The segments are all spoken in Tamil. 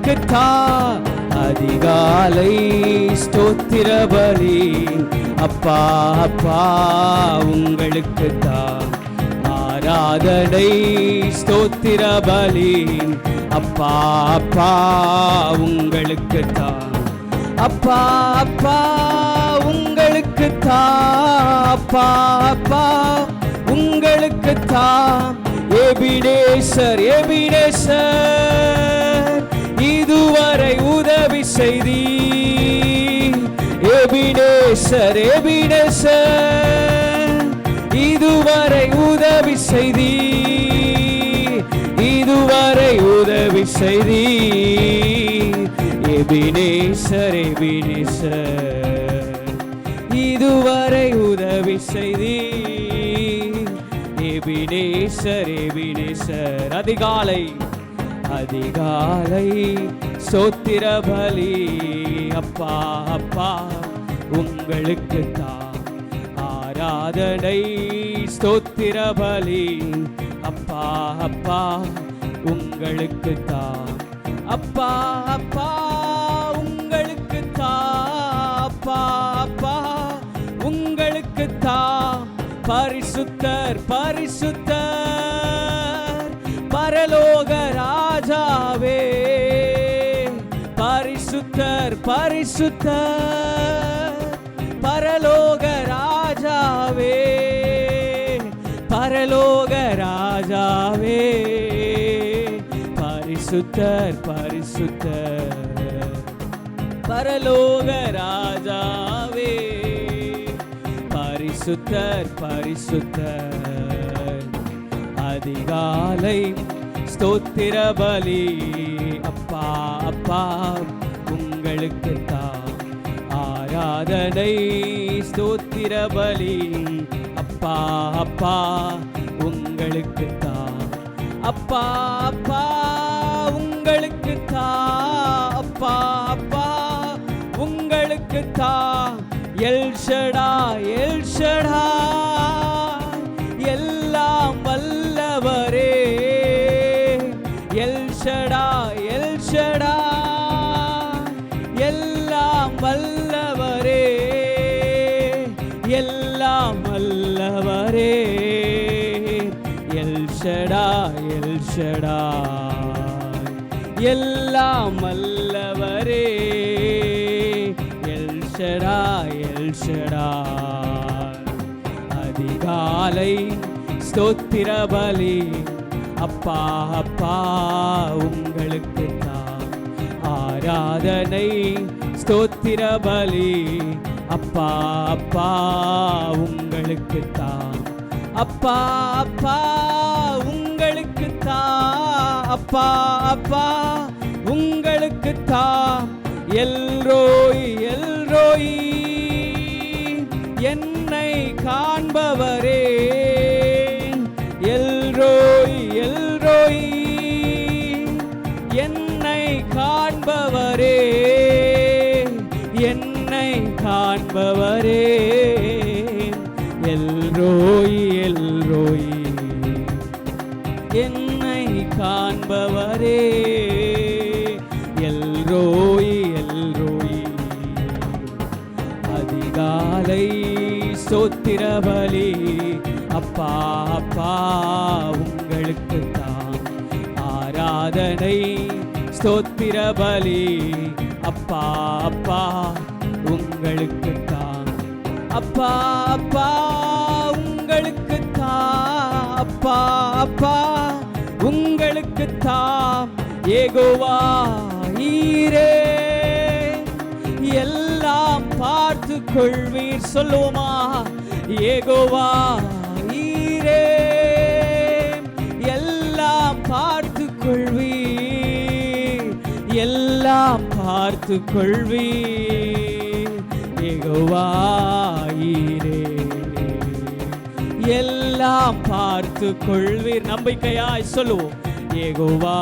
உங்களுக்குத்தான் அதிகாலை ஸ்தோத்திர பலி. அப்பா அப்பா உங்களுக்குத்தான் ஆராதனை ஸ்தோத்திர பலி. அப்பா அப்பா உங்களுக்குத்தான். அப்பா அப்பா உங்களுக்குத்தான். அப்பா அப்பா உங்களுக்குத்தான். எபினேசர் எபினேசர் இதுவரை உதவி செய்தி. எபினேசர் எபினேசர் இதுவரை உதவி செய்தி. இதுவரை உதவி செய்தி. எபினேசர் எபினேசர் இதுவரை உதவி செய்தி. எபினேசர் எபினேசர் அதிகாலை அதிகாலை ஸ்தோத்திர பலி. அப்பா அப்பா உங்களுக்குத்தான் ஆராதனை ஸ்தோத்திர பலி. அப்பா அப்பா உங்களுக்குத்தான். அப்பா அப்பா உங்களுக்குத்தான். அப்பா அப்பா உங்களுக்குத்தான். பரிசுத்தர் பரிசுத்தர் பரலோக ராஜாவே. பரிசுத்தர் பரிசுத்தர் பரலோக ராஜாவே. பரலோக ராஜாவே. பரிசுத்தர் பரிசுத்தர் பரலோக ராஜாவே. பரிசுத்தர் பரிசுத்தர் அதிகாலை ஸ்தோத்திர பலி. அப்பா அப்பா உங்களுக்குத்தான் ஆராதனை ஸ்தோத்திர பலி. அப்பா அப்பா உங்களுக்குத்தான். அப்பா அப்பா உங்களுக்குத்தான். அப்பா அப்பா உங்களுக்குத்தான். எல் ஷடாய் எல் ஷடாய் எல்லாம் வல்லவரே. எல் ஷடாய் எல் ஷடாய் எல்லாம் வல்லவரே. எல்லாம் வல்லவரே. எல் ஷடாய் எல் ஷடாய் எல்லாம் வல்லவரே. எல் ஷடாய் எல் ஷடாய் அதிகாலை ஸ்தோத்திர பலி. அப்பா அப்பா உங்களுக்குத்தான் ஆராதனை ஸ்தோத்திர பலி. அப்பா அப்பா உங்களுக்குத்தான். அப்பா அப்பா உங்களுக்குத்தான். அப்பா அப்பா உங்களுக்குத்தான். எல்ரோய் எல்ரோய் என்னை காண்பவரே. எல்ரோய் எல்ரோய் என்னை காண்பவரே. என்னை காண்பவரே. எல்ரோய் எல்ரோய் என்னை காண்பவரே. எல்ரோய் எல்ரோய் அதிகாலை ஸ்தோத்திர பலி. அப்பா அப்பா உங்களுக்குத்தான் ஆராதனை ஸ்தோத்திர பலி. அப்பா அப்பா உங்களுக்குத்தான். அப்பா அப்பா உங்களுக்குத்தான். அப்பா அப்பா உங்களுக்குத்தான். யெகோவா ஈரே எல்லாம் பார்த்து கொள்வீர். சொல்லுவோமா? யெகோவா ஈரே எல்லாம் பார்த்து கொள்வீர். எல்லாம் பார்த்து கொள்வீர். யெகோவா ஈரே எல்லாம் பார்த்து கொள்வீர். நம்பிக்கையாய் சொல்லுவோம். யெகோவா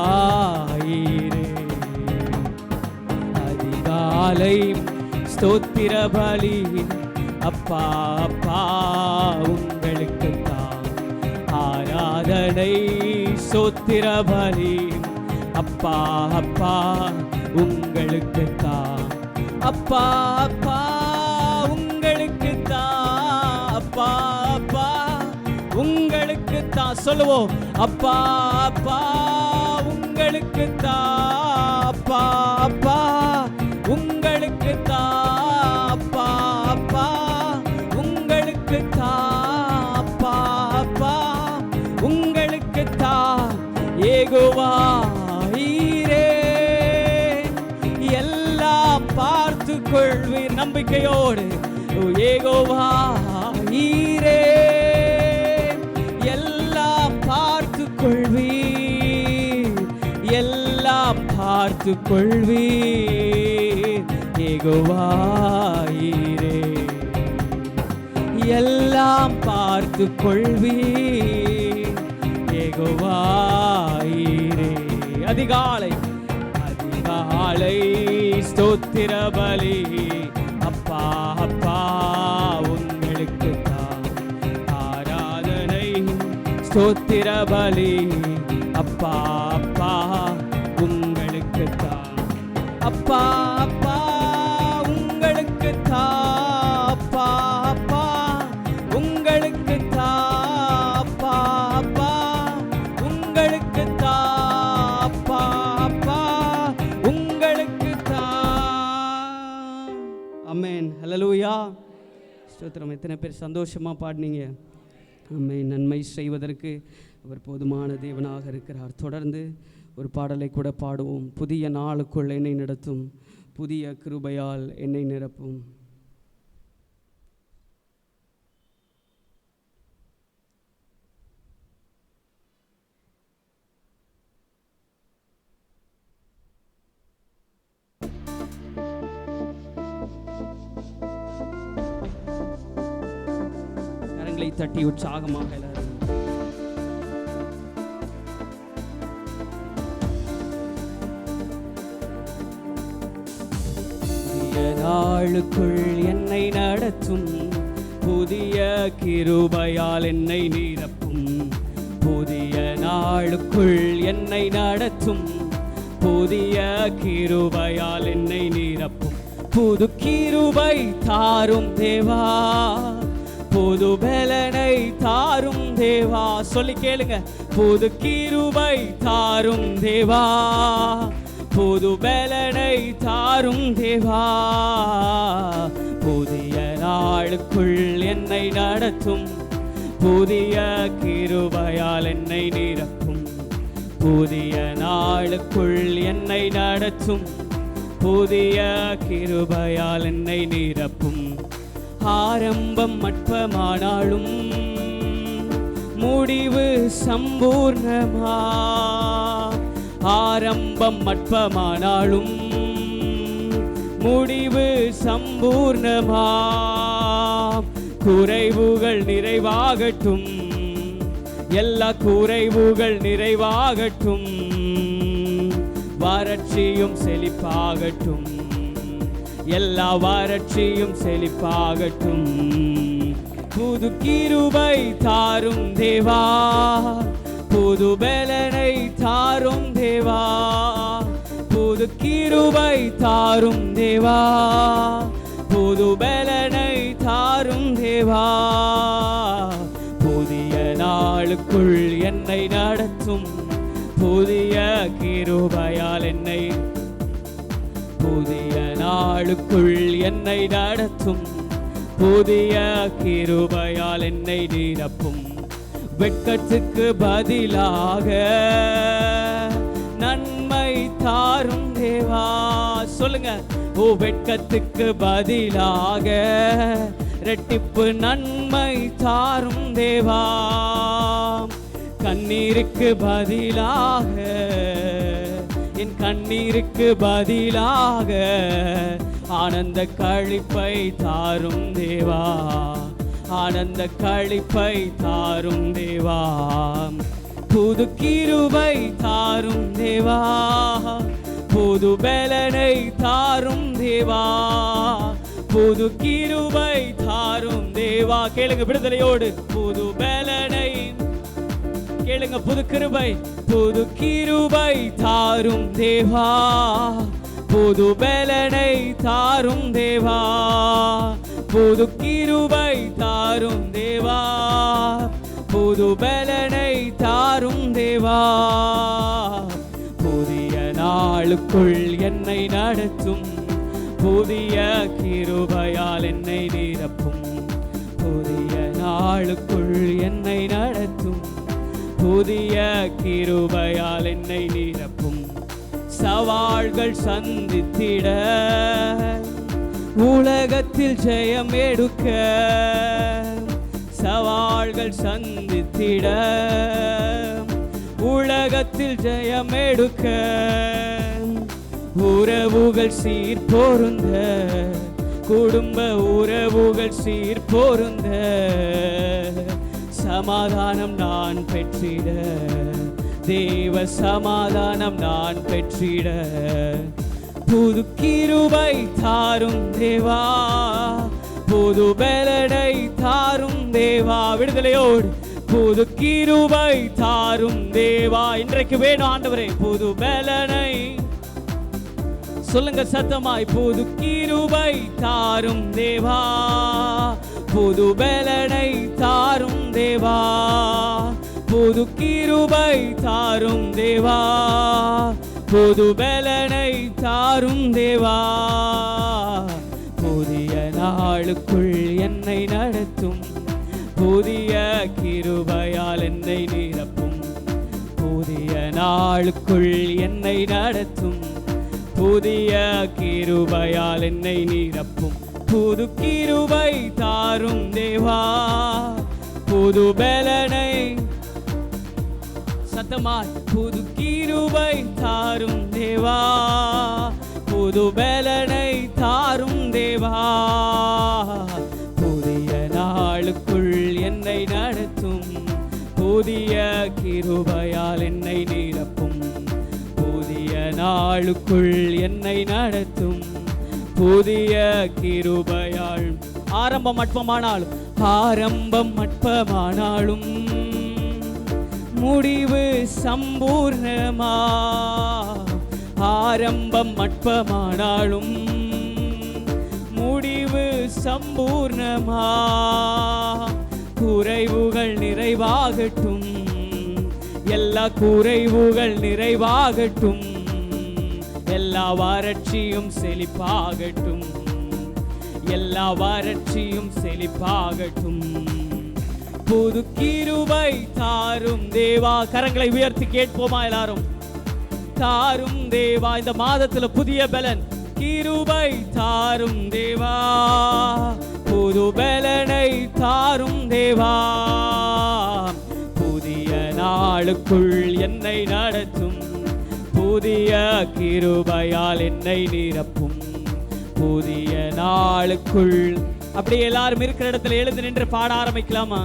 ஈரே அதிகாலை ஸ்தோத்திர பலி. அப்பா அப்பா உங்களுக்குத்தான் ஆராதனை ஸ்தோத்திர பலி. அப்பா அப்பா உங்களுக்குத்தான். அப்பா அப்பா உங்களுக்குத்தான். அப்பா அப்பா உங்களுக்குத்தான். சொல்லுவோம், அப்பா அப்பா உங்களுக்குத்தான். அப்பா அப்பா உங்களுக்குத்தான். அப்பா அப்பா உங்களுக்குத்தான். அப்பா அப்பா உங்களுக்குத்தான். யெகோவா ஈரே எல்லாம் பார்த்து கொள்வீர். நம்பிக்கையோடு யெகோவா ஈரே எல்லாம் பார்த்து கொள்வீர். எல்லாம் பார்த்து கொள்வீர். யெகோவா ஈரே எல்லாம் பார்த்து கொள்வீர். யெகோவா ஈரே. அதிகாலை அதிகாலை ஸ்தோத்திர பலி. அப்பா அப்பா உங்களுக்குத்தான். ஆராதனை ஸ்தோத்திர பலி. அப்பா அப்பா உங்களுக்குத்தான். அப்பா அப்பா உங்களுக்குத்தான். அப்பா அப்பா உங்களுக்குத்தான். அப்பா அப்பா உங்களுக்குத்தான். அப்பா அப்பா உங்களுக்குத்தான். ஆமென். ஹல்லேலூயா. ஸ்தோத்திரம். எத்தனை பேர் சந்தோஷமா பாடினீங்க? ஆமென். நன்மை செய்வதற்கு அவர் போதுமான தேவனாக இருக்கிறார். தொடர்ந்து ஒரு பாடலை கூட பாடுவோம். புதிய நாளுக்குள் என்னை நடத்தும், புதிய கிருபையால் என்னை நிரப்பும். கரங்களை தட்டி உற்சாகமாக எல்லாரும் நாளுக்குள் என்னை நடத்தும், புதிய கிருபையால் என்னை நிரப்பும். புதிய நாளுக்குள் என்னை நடத்தும், புதிய கிருபையால் என்னை நிரப்பும். புது கிருபை தாரும் தேவா, புது பலனை தாரும் தேவா. சொல்லி கேளுங்க. புது கிருபை தாரும் தேவா, புது பலனை தாரும் தேவா. புதிய நாளுக்குள் என்னை நடத்தும், புதிய கிருபையால் என்னை நிரப்பும். புதிய நாளுக்குள் என்னை நடத்தும், புதிய கிருபையால் என்னை நிரப்பும். ஆரம்பம் மட்பமானாலும் முடிவு சம்பூர்ணமா. ஆரம்பம் மட்பமானாலும் முடிவு சம்பூர்ணமா. குறைவுகள் நிறைவாகட்டும், எல்லா குறைவுகள் நிறைவாகட்டும். வறட்சியும் செழிப்பாகட்டும், எல்லா வறட்சியும் செழிப்பாகட்டும். புது கிருபை தாரும் தேவா, புது பலனை தாரும் தேவா. புது கிருபை தாரும் தேவா, புது பலனை தாரும் தேவா. புதிய நாளுக்குள் என்னை நடத்தும், புதிய கிருபையால் என்னை. புதிய நாளுக்குள் என்னை நடத்தும், புதிய கிருபையால் என்னை நிரப்பும். வெட்கத்துக்கு பதிலாக நன்மை தாரும் தேவா. சொல்லுங்க. ஓ, வெட்கத்துக்கு பதிலாக இரட்டிப்பு நன்மை தாரும் தேவா. கண்ணீருக்கு பதிலாக, என் கண்ணீருக்கு பதிலாக ஆனந்த களிப்பை தாரும் தேவா. ஆனந்த களிப்பை தாரும் தேவா. புது கிருபை தாரும் தேவா, புது பலனை தாரும் தேவா. புது கிருபை தாரும் தேவா. கேளுங்க விடுதலையோடு. புது பலனை கேளுங்க. புது கிருபை, புது கிருபை தாரும் தேவா, புது பலனை தாரும் தேவா, புது கிருபை தாரும் தேவா, புது பலனை தாரும் தேவா. புதிய நாளுக்குள் என்னை நடத்தும், புதிய கிருபையால் என்னை நிரப்பும். புதிய நாளுக்குள் என்னை நடத்தும், புதிய கிருபையால் என்னை நிரப்பும். சவால்கள் சந்தித்திட, உலகத்தில் ஜெயம் எடுக்க, சவால்கள் சந்தித்திட, உலகத்தில் ஜெயம் எடுக்க. உறவுகள் சீர் பொருந்த, குடும்ப உறவுகள் சீர் பொருந்த, சமாதானம் நான் பெற்றிட, தேவ சமாதானம் நான் பெற்றிட. புது கிருபை தாரும் தேவா, புது பலனை தாரும் தேவா. விடுதலையோடு புது கிருபை தாரும் தேவா. இன்றைக்கு வேணும் ஆண்டவரே புது பலனை. சொல்லுங்க சத்தமாய், புது கிருபை தாரும் தேவா, புது பலனை தாரும் தேவா, புது கிருபை தாரும் தேவா, புது பலனை தாரும் தேவா. புதிய நாளுக்குள் என்னை நடத்தும், புதிய கிருபையால் என்னை நிரப்பும். புதிய நாளுக்குள் என்னை நடத்தும், புதிய கிருபையால் என்னை நிரப்பும். புது கிருபை தாரும் தேவா, புது பலனை. சத்தமாய், புது கிருபை தாரும் தேவா, புது பலனை தாரும் தேவா. புதிய நாளுக்குள் என்னை நடத்தும், புதிய கிருபையால் என்னை நிரப்பும். புதிய நாளுக்குள் என்னை நடத்தும், புதிய கிருபையால். ஆரம்பம் அற்பமானாலும், ஆரம்பம் அற்பமானாலும் முடிவு சம்பூர்ணமா. ஆரம்பம் அற்பமானாலும் முடிவு சம்பூர்ணமா. குறைவுகள் நிறைவாகட்டும், எல்லா குறைவுகள் நிறைவாகட்டும், எல்லா வறட்சியும் செழிப்பாகட்டும், எல்லா வறட்சியும் செழிப்பாகட்டும். புது கிருபை தாரும் தேவா. கரங்களை உயர்த்தி கேட்போமா எல்லாரும்? தாரும் தேவா. இந்த மாதத்துல புதிய பலன், கிருபை தாரும் தேவா, புது பலனை தாரும் தேவா. புதிய நாளுக்குள் என்னை நடத்தும், புதிய கிருபையால் என்னை நிரப்பும். புதிய நாளுக்குள். அப்படி எல்லாரும் இருக்கிற இடத்துல எழுந்து நின்று பாட ஆரம்பிக்கலாமா?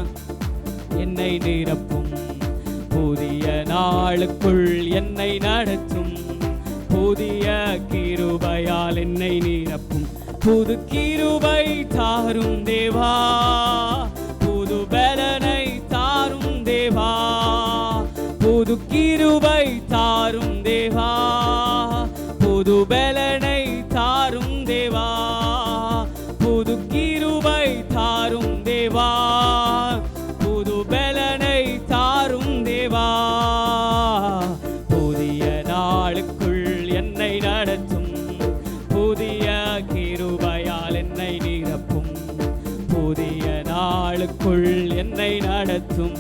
என்னை நிரப்பும், புதிய நாளுக்குள் என்னை நடத்தும், புதிய கிருபையால் என்னை நிரப்பும். புது கிருபை தாரும் தேவா, புது பலனை தாரும் தேவா, புது கிருபை தாரும் தேவா, புது பலனை தாரும் தேவா, புது கிருபை தாரும் தேவா, புது பலனை தாரும் தேவா. புதிய நாளுக்குள் என்னை நடத்தும், புதிய கிருபையால் என்னை நிரப்பும். புதிய நாளுக்குள் என்னை நடத்தும்,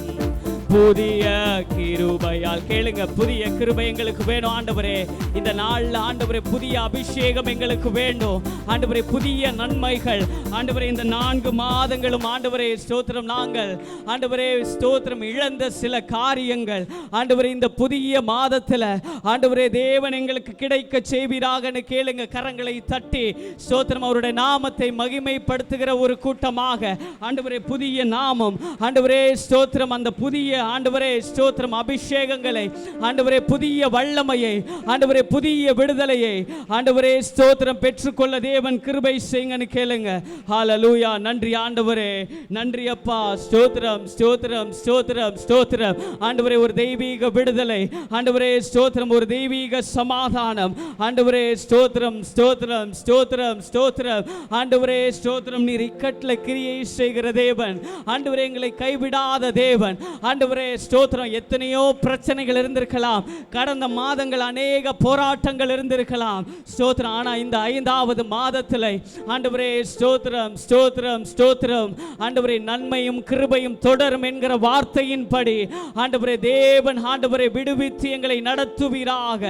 புதிய கிருபையால். கேளுங்க, புதிய கிருபை எங்களுக்கு வேணும் ஆண்டவரே. இந்த நாள்ல ஆண்டவரே புதிய அபிஷேகம் எங்களுக்கு வேண்டும் ஆண்டவரே. புதிய நன்மைகள் ஆண்டவரே. இந்த 4 மாதங்களும் ஆண்டவரே ஸ்தோத்திரம், நாங்கள் ஆண்டவரே ஸ்தோத்திரம் இழந்த சில காரியங்கள் ஆண்டவரே இந்த புதிய மாதத்துல ஆண்டவரே தேவன் எங்களுக்கு கிடைக்க செய்வீராகன்னு கேளுங்க. கரங்களை தட்டி ஸ்தோத்திரம் அவருடைய நாமத்தை மகிமைப்படுத்துகிற ஒரு கூட்டமாக ஆண்டவரே புதிய நாமம் ஆண்டவரே ஸ்தோத்திரம். அந்த புதிய ஆண்டவரே ஸ்தோத்திரம் அபிஷேகங்களை, ஆண்டவரே புதிய வல்லமையை, ஆண்டவரே புதிய விடுதலையை, ஆண்டவரே ஸ்தோத்திரம் பெற்றுக்கொள்ள தேவன் கிருபை செய்யுங்கன்னு கேளுங்க. ஹல்லேலூயா. நன்றி ஆண்டவரே, நன்றி அப்பா. ஸ்தோத்திரம் ஸ்தோத்திரம் ஸ்தோத்திரம் ஸ்தோத்திரம். ஆண்டவரே ஒரு தெய்வீக விடுதலை, ஆண்டவரே ஸ்தோத்திரம் ஒரு தெய்வீக சமாதானம், ஆண்டவரே ஸ்தோத்திரம் ஸ்தோத்திரம் ஸ்தோத்திரம் ஸ்தோத்திரம். ஆண்டவரே ஸ்தோத்திரம் நீர் இக்கட்ல கிரியை செய்கிற தேவன், ஆண்டவரே எங்களை கைவிடாத தேவன். ஆண்டவரே ஸ்தோத்திரம் எத்தனையோ பிரச்சனைகள் இருந்திருக்கலாம், கடந்த மாதங்கள் அநேக போராட்டங்கள் இருந்திருக்கலாம் ஸ்தோத்திரம். ஆனா இந்த 5வது மாதத்தில் ஆண்டவரே ஸ்தோத்திரம் ஸ்தோத்திரம் ஸ்தோத்திரம் ஆண்டவரே நன்மையும் கிருபையும் தொடரும் என்கிற வார்த்தையின்படி ஆண்டவரே தேவன் ஆண்டவரை விடுவித்து எங்களை நடத்துவீராக.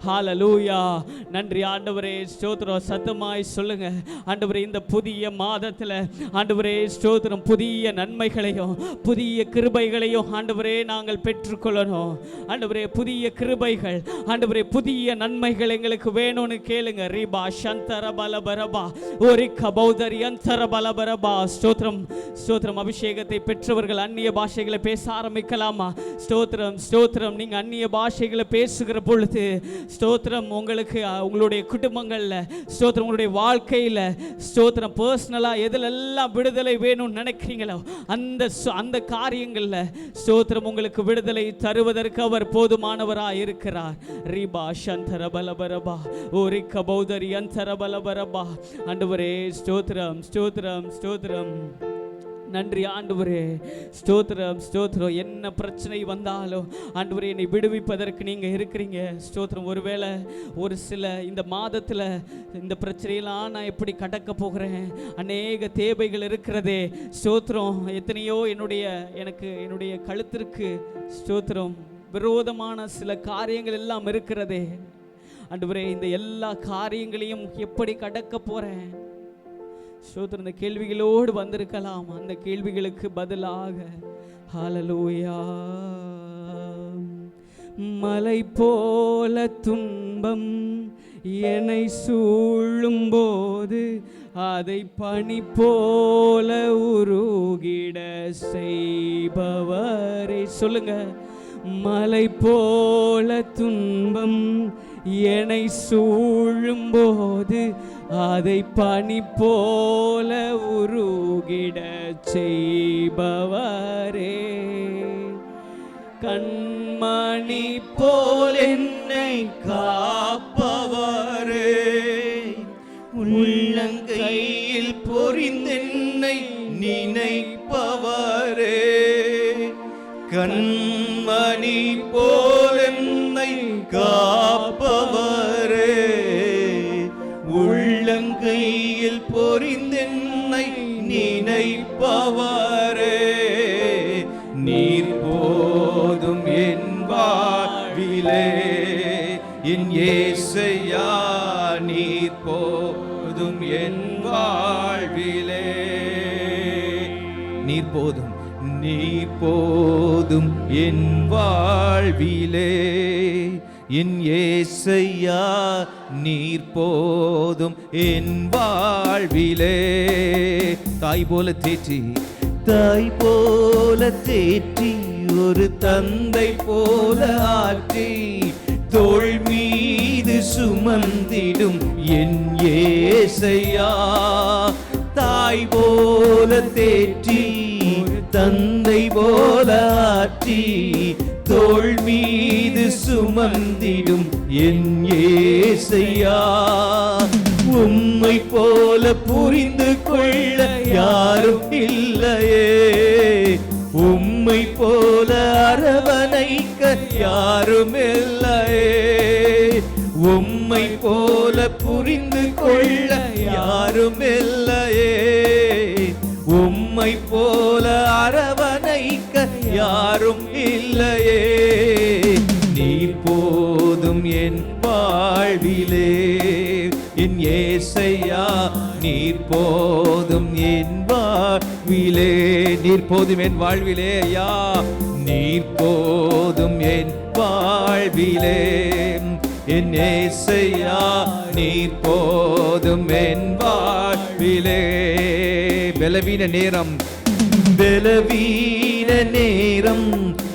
ஹல்லேலூயா. நன்றி ஆண்டவரே ஸ்தோத்திரம். சத்தமாய் சொல்லுங்க ஆண்டவரே, இந்த புதிய மாதத்தில் ஆண்டவரே ஸ்தோத்திரம் புதிய நன்மைகளையும் புதிய கிருபைகளையும் ஆண்டவரே நாங்கள் பெற்றுக்கொள்ளணும். ஆண்டவரே புதிய கிருபைகள், ஆண்டவரே புதிய நன்மைகள் எங்களுக்கு வேணும்னு கேளுங்க. ரிபா சந்தர பலபரபா ஓரிக்க பௌதரி அந்தர பலபரபா. ஸ்தோத்திரம் ஸ்தோத்திரம். அபிஷேகத்தை பெற்றவர்கள் அந்நிய பாஷைகளை பேச ஆரம்பிக்கலாமா? ஸ்தோத்திரம் ஸ்தோத்திரம். நீங்க அந்நிய பாஷைகளை பேசுகிற பொழுது ஸ்தோத்திரம் உங்களுக்கு உங்களுடைய குடும்பங்கள்ல ஸ்தோத்திரம் உங்களுடைய வாழ்க்கையில ஸ்தோத்திரம் பர்சனலா எதிலெல்லாம் விடுதலை வேணும்னு நினைக்கிறீங்களோ அந்த காரியங்கள்ல ஸ்தோத்திரம் உங்களுக்கு விடுதலை தருவதற்கு அவர் போதுமானவராய் இருக்கிறார். ரிபா சந்தர பலபரபா ஓரிக்க பௌதரி அந்தர பலபரபா. ஆண்டவரே ஸ்தோத்திரம் ஸ்தோத்திரம் ஸ்தோத்திரம். நன்றி ஆண்டவரே ஸ்தோத்திரம் ஸ்தோத்திரம். என்ன பிரச்சனை வந்தாலும் ஆண்டவரே என்னை விடுவிப்பதற்கு நீங்க இருக்கிறீங்க ஸ்தோத்திரம். ஒருவேளை ஒரு சில இந்த மாதத்துல இந்த பிரச்சனையெல்லாம் நான் எப்படி கடக்க போகிறேன், அநேக தேவைகள் இருக்கிறதே ஸ்தோத்திரம். எத்தனையோ என்னுடைய கழுத்திற்கு ஸ்தோத்திரம் விரோதமான சில காரியங்கள் எல்லாம் இருக்கிறதே ஆண்டவரே. இந்த எல்லா காரியங்களையும் எப்படி கடக்க போறேன் ஸ்தோத்திரம். இந்த கேள்விகளோடு வந்திருக்கலாம். அந்த கேள்விகளுக்கு பதிலாக ஹல்லேலூயா. மலை போல துன்பம் என்னை சூழும் போது அதை பனி போல உருகிட செய்பவரே. சொல்லுங்க. மலை போல துன்பம் என்னை சூழும் போது அதை பனி போல உருகிட செய்பவரே. கண்மணி போல் என்னை காப்பவரே, உள்ளங்கையில் பொறிந்தென்னை நினைப்பவரே. கண்மணி போல் என்னை காப்பவரே, உள்ளங்கையில் பொறிந்தென்னை நினைப்பவரே. நீர் போதும் என் வாழ்விலே என் இயேசையா, நீர் போதும் என் வாழ்விலே. நீர் போதும் நீர் போதும் என் வாழ்விலே என் இயேசையா, நீர் போதும் என் வாழ்விலே. தாய் போல தேற்றி ஒரு தந்தை போல ஆற்றி தோள் மீது சுமந்திடும் என் இயேசையா. தாய் போல தேற்றி தந்தை போல ஆற்றி தோள் மீது சுமந்திடும் என் இயேசையா. உம்மை போல புரிந்து கொள்ள யாரும் இல்லையே, உம்மை போல அரவணைக்க யாரும் இல்லையே. உம்மை போல புரிந்து கொள்ள யாரும் இல்லையே, உம்மை போல அரவணைக்க யாரும் இல்லையே. நீர் போதும் என் வாழ்விலே என் இயேசையா, நீர் போதும் என் வாழ்விலே. நீர் போதும் என் வாழ்விலே ஐயா, நீர் போதும் என் வாழ்விலே என் இயேசையா, நீர் போதும் என் வாழ்விலே. பலவீன நேரம்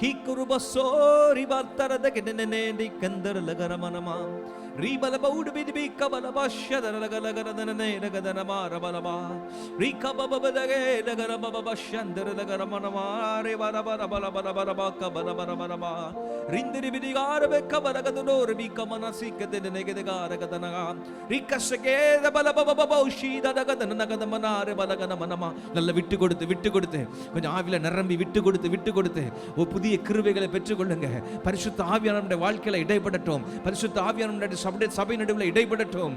கீக்குருப சோரி பார்த்தரத கெடனேடி கந்தர லகரமனமா ரீபலப உடுபிடிபி கபலபா ஷதரலகலகரதனனே ரகதனமா ரபலபா ரீகபபபதகே லகரபபப ஷந்தரலகரமனமா ரேவரபரபலபலபலபா கபலபரபலபா ரிந்திரிபிதிகாரபே கபலகதனோ ரபிகமனசிக்கதனெகதகாரகதனகா ரீகஷகேதபலபபப உஷீததகதனகதமனாரே பலகனமனமா. நல்ல விட்டு கொடுத்து கொஞ்சம் ஆவில நிரம்பி விட்டு கொடுத்து ஒரு புதிய கிருபைகளை பெற்றுக்கொள்ளுங்க. பரிசுத்த ஆவியானவர் நம்முடைய வாழ்க்கையில இடைப்படட்டும். பரிசுத்த ஆவியானவர் நம்முடைய சபை நடுவில் இடைப்படட்டும்.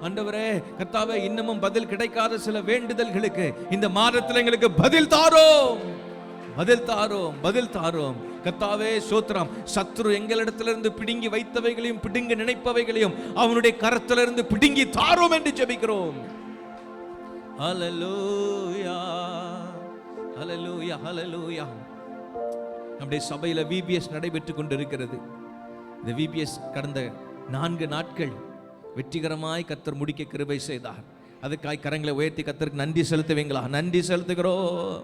ஆண்டவரே கர்த்தாவே, இன்னமும் பதில் கிடைக்காத சில வேண்டுதல்களுக்கு இந்த மாதத்தில் எங்களுக்கு பதில் தாரோம் கர்த்தாவே. ஸ்தோத்திரம். சத்துரு எங்களிடத்திலிருந்து பிடுங்கி வைத்தவைகளையும் பிடுங்கி நினைப்பவைகளையும் அவனுடைய கரத்திலிருந்து பிடுங்கி தாரோம் என்று ஜெபிக்கிறோம். ஹல்லேலூயா, ஹல்லேலூயா, ஹல்லேலூயா. நம்முடைய சபையில விபிஎஸ் நடைபெற்று கொண்டிருக்கிறது. இந்த விபிஎஸ் கடந்த 4 நாட்கள் வெற்றிகரமாய் கர்த்தர் முடிக்க கிருபை செய்தார். அதுக்காய் கரங்களை உயர்த்தி கர்த்தருக்கு நன்றி செலுத்துவீங்களா? நன்றி செலுத்துகிறோம்.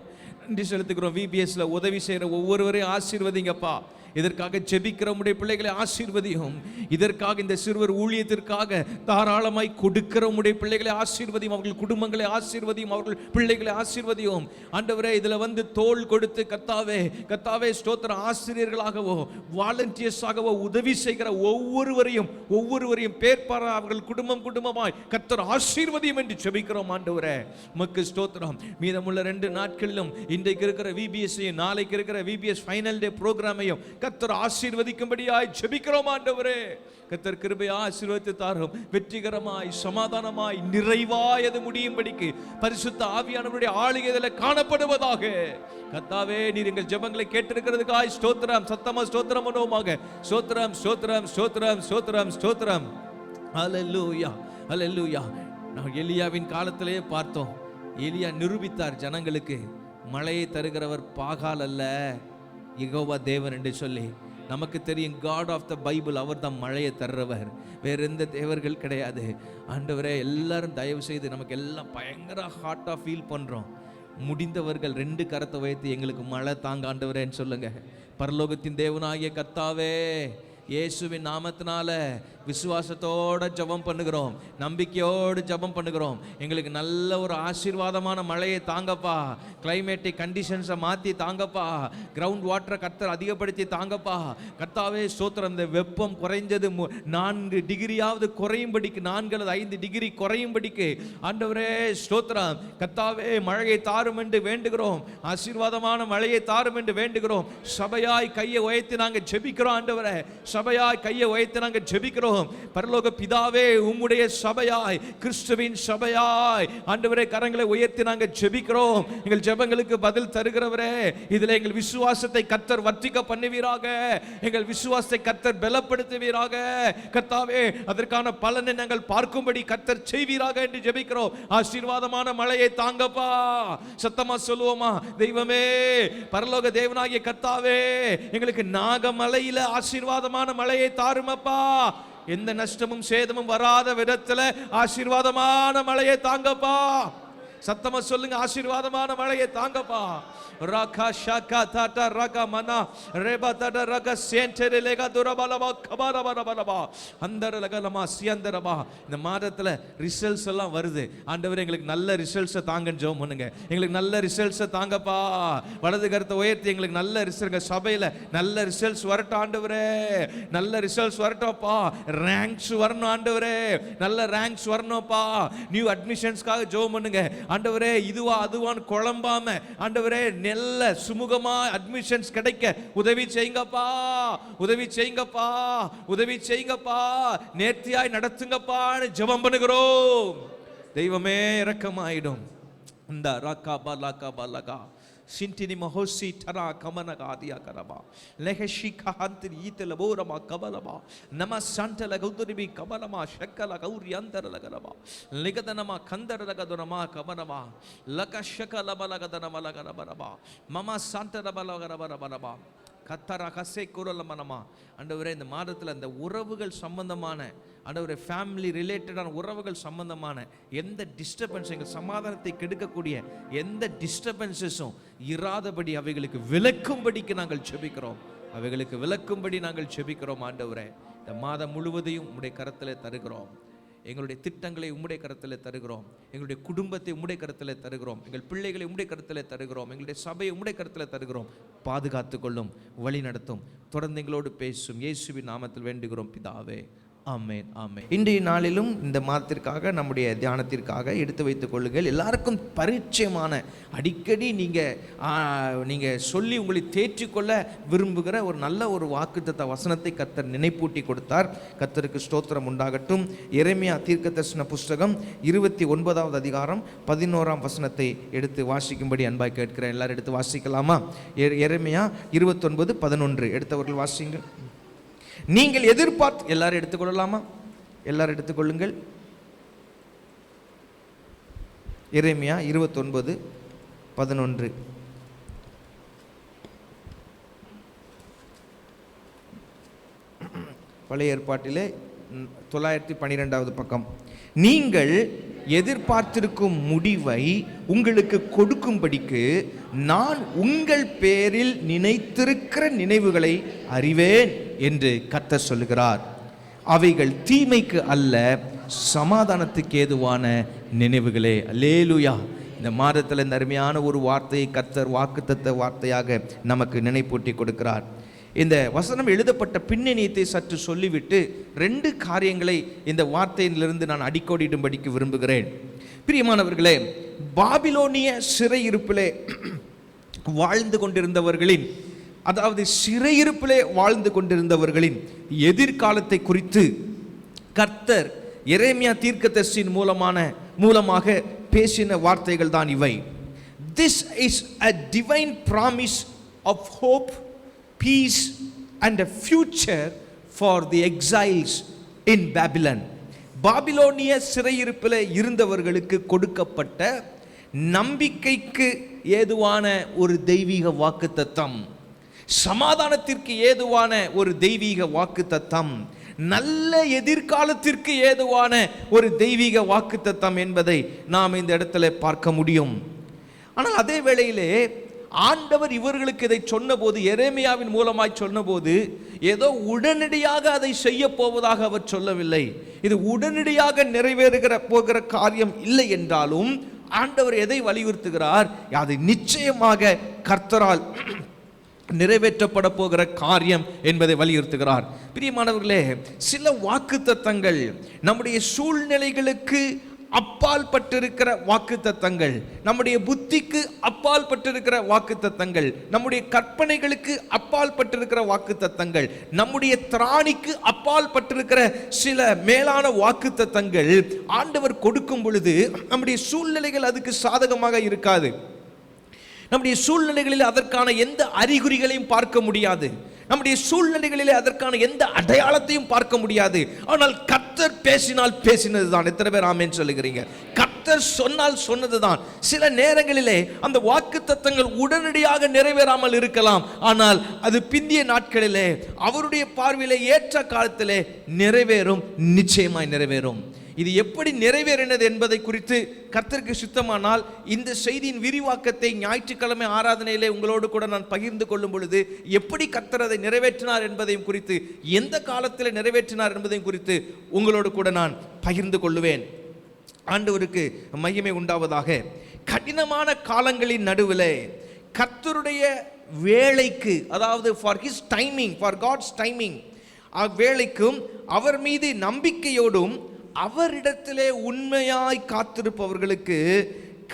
விபிஎஸ்ல உதவி செய்யற ஒவ்வொருவரையும் ஆசீர்வதிங்கப்பா. இதற்காக ஜெபிக்கிற உம்முடைய பிள்ளைகளை ஆசீர்வதியும். இதற்காக இந்த சிறுவர் ஊழியத்திற்காக தாராளமாய் கொடுக்கிற உம்முடைய பிள்ளைகளை ஆசீர்வதியும். அவர்கள் குடும்பங்களை ஆசீர்வதியும். அவர்கள் பிள்ளைகளை ஆசீர்வதியும். ஆண்டவரே, இதுல வந்து தோள் கொடுத்து கர்த்தாவே ஸ்தோத்திர ஆசிரியர்களாகவோ வாலண்டியர்ஸாகவோ உதவி செய்கிற ஒவ்வொருவரையும் பேர்பார அவர்கள் குடும்பமாய் கர்த்தர் ஆசீர்வதியும் என்று ஜெபிக்கிறோம். ஆண்டவரே, உமக்கு ஸ்தோத்திரம். மீதமுள்ள 2 நாட்களிலும் இன்றைக்கு இருக்கிற விபிஎஸ்ஸையும் நாளைக்கு இருக்கிற விபிஎஸ் ஃபைனல் டே ப்ரோக்ராமையும் கர்த்தர் ஆசீர்வதிக்கும்படியாய் ஜெபிக்கிறோம். ஆண்டவரே, கர்த்தர் கிருபையாய் ஆசீர்வதித்து தாரும். வெற்றிகரமாய் சமாதானமாய் நிறைவாய் அது முடியும்படிக்கு பரிசுத்த ஆவியானவருடைய ஆளுகை இதில் காணப்படுவதாக. கர்த்தாவே, நீர் எங்கள் ஜெபங்களை கேட்டிருக்கிறதுக்காய் ஸ்தோத்திரம். சத்தமா ஸ்தோத்திரம் பண்ணுவோமாக. ஸ்தோத்திரம். ஹல்லேலூயா, ஹல்லேலூயா. நான் எலியாவின் காலத்திலேயே பார்த்தோம். எலியா நிரூபித்தார் ஜனங்களுக்கு, மழையை தருகிறவர் பாகால் அல்ல, யெகோவா தேவன் என்று சொல்லி. நமக்கு தெரியும், காட் ஆஃப் த பைபிள், அவர் தான் மழையை தர்றவர். வேற எந்த தேவர்கள் கிடையாது. ஆண்டவரே, எல்லாரும் தயவு செய்து, நமக்கு எல்லாம் பயங்கர ஹார்ட்டாக ஃபீல் பண்ணுறோம். முடிந்தவர்கள் 2 கரத்தை உயர்த்தி எங்களுக்கு மழை தாங்க ஆண்டவரேன்னு சொல்லுங்க. பரலோகத்தின் தேவனாகிய கர்த்தாவே, இயேசுவின் நாமத்தினால விசுவாசத்தோட ஜெபம் பண்ணுகிறோம், நம்பிக்கையோடு ஜெபம் பண்ணுகிறோம். எங்களுக்கு நல்ல ஒரு ஆசீர்வாதமான மழையை தாங்கப்பா. கிளைமேட்டிக் கண்டிஷன்ஸை மாற்றி தாங்கப்பா. கிரவுண்ட் வாட்டரை கர்த்தர் அதிகப்படுத்தி தாங்கப்பா. கர்த்தாவே ஸ்தோத்திரம். இந்த வெப்பம் குறைஞ்சது 4 டிகிரியாவது குறையும்படிக்கு, 4 அல்லது 5 டிகிரி குறையும்படிக்கு ஆண்டவரே ஸ்தோத்திரம். கர்த்தாவே, மழையை தாரும் என்று வேண்டுகிறோம். ஆசீர்வாதமான மழையை தாரும் என்று வேண்டுகிறோம். சபையாய் கையை உயர்த்தி நாங்கள் ஜெபிக்கிறோம். ஆண்டவரே, சபையாய் கையை உயர்த்தி நாங்கள் ஜெபிக்கிறோம். பரலோக பிதாவே, உம்முடைய சபையாய், கிறிஸ்துவின் சபையாய் ஆண்டவரே, கரங்களை உயர்த்தி நாங்கள் ஜெபிக்கிறோம். எங்கள் ஜெபங்களுக்கு பதில் தருகிறவரே, இதில் எங்கள் விசுவாசத்தை கர்த்தர் வர்த்திக்க பண்ணுவீராக. எங்கள் விசுவாசத்தை கர்த்தர் பலப்படுத்துவீராக. கர்த்தாவே, அதற்கான பலனை நாங்கள் பார்க்கும்படி கர்த்தர் செய்வீராக என்று ஜெபிக்கிறோம். ஆசீர்வாதமான மழையை தாங்கப்பா. சத்தமா சொல்லுவோமா? தெய்வமே, பரலோக தேவனாகிய கர்த்தாவே, எங்களுக்கு நாகமலையில ஆசீர்வாதமான மழையை தாருமப்பா. எந்த நஷ்டமும் சேதமும் வராத விதத்துல ஆசீர்வாதமான மழையை தாங்கப்பா. சத்தமா சொல்லுங்க, ஆசீர்வாதமான மழையை தாங்கப்பா. ராகா ஷாகா தாட்டா ராகா மனா ரேபா தாட்டா ராகா சேன்டரே லேகா துரபலபா கபாரபலபா அந்தரலகலமா சியந்தரபா. இந்த மாதத்துல ரிசல்ட்ஸ் எல்லாம் வருது. ஆண்டவரே, எங்களுக்கு நல்ல ரிசல்ட்ஸை தாங்கன்னு ஜெபம் பண்ணுங்க. எங்களுக்கு நல்ல ரிசல்ட்ஸை தாங்கப்பா. வலது கரத்தை உயர்த்தி எங்களுக்கு நல்ல ரிசல்ட், சபையில நல்ல ரிசல்ட்ஸ் வரட்டும் ஆண்டவரே. நல்ல ரிசல்ட்ஸ் வரட்டும்ப்பா. ரேங்க்ஸ் வரணும் ஆண்டவரே. நல்ல ரேங்க்ஸ் வரணும்ப்பா. நியூ அட்மிஷன்ஸ்க்காக ஜெபம் பண்ணுங்க ஆண்டவரே. இதுவா அதுவான்னு குழம்பாம ஆண்டவரே, நல்ல சுமூகமா அட்மிஷன்ஸ் கிடைக்க உதவி செய்யுங்கப்பா. நேர்த்தியாய் நடத்துங்கப்பான்னு ஜெபம் பண்ணுகிறோம். தெய்வமே, இரக்கமாயிடும். இந்த ராக்கா சிண்டினி மஹோசி தரா கமனகாதியா கரபா லெஹஷி கஹந்திரி ஈதலபோரமா கபலபா நம சண்டல கௌதரிபி கபலமா ஷக்கல கௌரி அந்தரல கரபா லிகதனமா கந்தரல கதுனமா கபனமா லகஷகல பலகதனம லகரபரபா மம சண்டல பலகரபரபரபா கத்தரா கசே குரலமனமா. ஆண்டவரே, இந்த மாதத்தில் அந்த உறவுகள் சம்பந்தமான, ஆண்டவரே, ஃபேமிலி ரிலேட்டடான உறவுகள் சம்பந்தமான எந்த டிஸ்டர்பன்ஸ், எங்கள் சமாதானத்தை கெடுக்கக்கூடிய எந்த டிஸ்டர்பன்ஸஸும் இராதபடி அவைகளுக்கு விலக்கும்படிக்கு நாங்கள் ஜெபிக்கிறோம். அவைகளுக்கு விலக்கும்படி நாங்கள் ஜெபிக்கிறோம் ஆண்டவரே. இந்த மாதம் முழுவதையும் உம்முடைய கரத்தில் தருகிறோம். எங்களுடைய திட்டங்களை உம்முடைய கரத்தில் தருகிறோம். எங்களுடைய குடும்பத்தை உம்முடைய கரத்தில் தருகிறோம். எங்கள் பிள்ளைகளை உம்முடைய கரத்தில் தருகிறோம். எங்களுடைய சபையை உம்முடைய கரத்தில் தருகிறோம். பாதுகாத்து கொள்ளும், வழி நடத்தும், தொடர்ந்து எங்களோடு பேசும். இயேசுவின் நாமத்தில் வேண்டுகிறோம் பிதாவே, ஆமென், ஆமென். இன்றைய நாளிலும் இந்த மாதத்திற்காக, நம்முடைய தியானத்திற்காக எடுத்து வைத்துக் கொள்ளுங்கள். எல்லாருக்கும் பரிச்சயமான, அடிக்கடி நீங்கள் சொல்லி உங்களை தேற்றிக்கொள்ள விரும்புகிற ஒரு நல்ல ஒரு வாக்குத்தத்த வசனத்தை கர்த்தர் நினைப்பூட்டி கொடுத்தார். கர்த்தருக்கு ஸ்தோத்திரம் உண்டாகட்டும். எரேமியா தீர்க்கதரிசன புஸ்தகம் 29வது அதிகாரம் 11ஆம் வசனத்தை எடுத்து வாசிக்கும்படி அன்பாய் கேட்கிறேன். எல்லாரும் எடுத்து வாசிக்கலாமா? எரேமியா 29:11 எடுத்தவர்கள் வாசிங்க. நீங்கள் எதிர்பார்த்து, எல்லாரும் எடுத்துக்கொள்ளலாமா? எல்லாரும் எடுத்துக்கொள்ளுங்கள். எரேமியா 29:11. பழைய ஏற்பாட்டிலே 912வது பக்கம். நீங்கள் எதிர்பார்த்திருக்கும் முடிவை உங்களுக்கு கொடுக்கும்படிக்கு நான் உங்கள் பேரில் நினைத்திருக்கிற நினைவுகளை அறிவேன் என்று கர்த்தர் சொல்லுகிறார். அவைகள் தீமைக்கு அல்ல, சமாதானத்துக்கு ஏதுவான நினைவுகளே. அல்லேலூயா. இந்த மாதத்தில் இந்த அருமையான ஒரு வார்த்தையை கர்த்தர் வாக்குத்தத்த வார்த்தையாக நமக்கு நினைப்பூட்டி கொடுக்கிறார். இந்த வசனம் எழுதப்பட்ட பின்னணியத்தை சற்று சொல்லிவிட்டு 2 காரியங்களை இந்த வார்த்தையிலிருந்து நான் அடிக்கோடிடும்படிக்கு விரும்புகிறேன். பிரியமானவர்களே, பாபிலோனிய சிறையிருப்பிலே வாழ்ந்து கொண்டிருந்தவர்களின், அதாவது சிறையிருப்பிலே வாழ்ந்து கொண்டிருந்தவர்களின் எதிர்காலத்தை குறித்து கர்த்தர் எரேமியா தீர்க்கதரிசியின் மூலமாக பேசின வார்த்தைகள் தான் இவை. This is a divine promise of hope, peace and a future for the exiles in Babylon. பாபிலோனிய சிறையிருப்பில் இருந்தவர்களுக்கு கொடுக்கப்பட்ட நம்பிக்கைக்கு ஏதுவான ஒரு தெய்வீக வாக்குத்தத்தம், சமாதானத்திற்கு ஏதுவான ஒரு தெய்வீக வாக்குத்தத்தம், நல்ல எதிர்காலத்திற்கு ஏதுவான ஒரு தெய்வீக வாக்குத்தத்தம் என்பதை நாம் இந்த இடத்துல பார்க்க முடியும். ஆனால் அதே வேளையிலே ஆண்டவர் இவர்களுக்கு இதை சொன்னபோது, எரேமியாவின் மூலமாய் சொன்னபோது, ஏதோ உடனடியாக அதை செய்ய போவதாக அவர் சொல்லவில்லை. இது உடனடியாக நிறைவேறுகிற போகிற காரியம் இல்லை என்றாலும் ஆண்டவர் எதை வலியுறுத்துகிறார்? அது நிச்சயமாக கர்த்தரால் நிறைவேற்றப்பட போகிற காரியம் என்பதை வலியுறுத்துகிறார். பிரியமானவர்களே, சில வாக்குத்தத்தங்கள் நம்முடைய சூழ்நிலைகளுக்கு அப்பால் பட்டிருக்கிற வாக்குத்தத்தங்கள், நம்முடைய புத்திக்கு அப்பால் பட்டிருக்கிற வாக்குத்தத்தங்கள், நம்முடைய கற்பனைகளுக்கு அப்பால் பட்டிருக்கிற வாக்குத்தத்தங்கள், நம்முடைய திராணிக்கு அப்பால் பட்டிருக்கிற சில மேலான வாக்குத்தத்தங்கள் ஆண்டவர் கொடுக்கும் பொழுது நம்முடைய சூழ்நிலைகள் அதுக்கு சாதகமாக இருக்காது. நம்முடைய சூழ்நிலைகளில் அதற்கான எந்த அறிகுறிகளையும் பார்க்க முடியாது. நம்முடைய சூழ்நிலைகளிலே அதற்கான எந்த அடையாளத்தையும் பார்க்க முடியாது. ஆனால் கர்த்தர் பேசினால் பேசினதுதான். எத்தனை பேர் ஆமென் சொல்லுகிறீங்க? கர்த்தர் சொன்னால் சொன்னதுதான். சில நேரங்களிலே அந்த வாக்குத்தத்தங்கள் உடனடியாக நிறைவேறாமல் இருக்கலாம். ஆனால் அது பிந்திய நாட்களிலே அவருடைய பார்வையிலே ஏற்ற காலத்திலே நிறைவேறும், நிச்சயமாய் நிறைவேறும். இது எப்படி நிறைவேறினது என்பதை குறித்து கர்த்தருக்கு சித்தமானால் இந்த செய்தியின் விரிவாக்கத்தை ஞாயிற்றுக்கிழமை ஆராதனையிலே உங்களோடு கூட நான் பகிர்ந்து கொள்ளும் பொழுது எப்படி கர்த்தர் அதை நிறைவேற்றினார் என்பதையும் குறித்து, எந்த காலத்தில் நிறைவேற்றினார் என்பதையும் குறித்து உங்களோடு கூட நான் பகிர்ந்து கொள்ளுவேன். ஆண்டவருக்கு மகிமை உண்டாவதாக. கடினமான காலங்களின் நடுவிலே கர்த்தருடைய வேளைக்கு, அதாவது for his timing, for God's timing, அவ்வேளைக்கும் அவர் மீது நம்பிக்கையோடும் அவரிடத்திலே உண்மையாய் காத்திருப்பவர்களுக்கு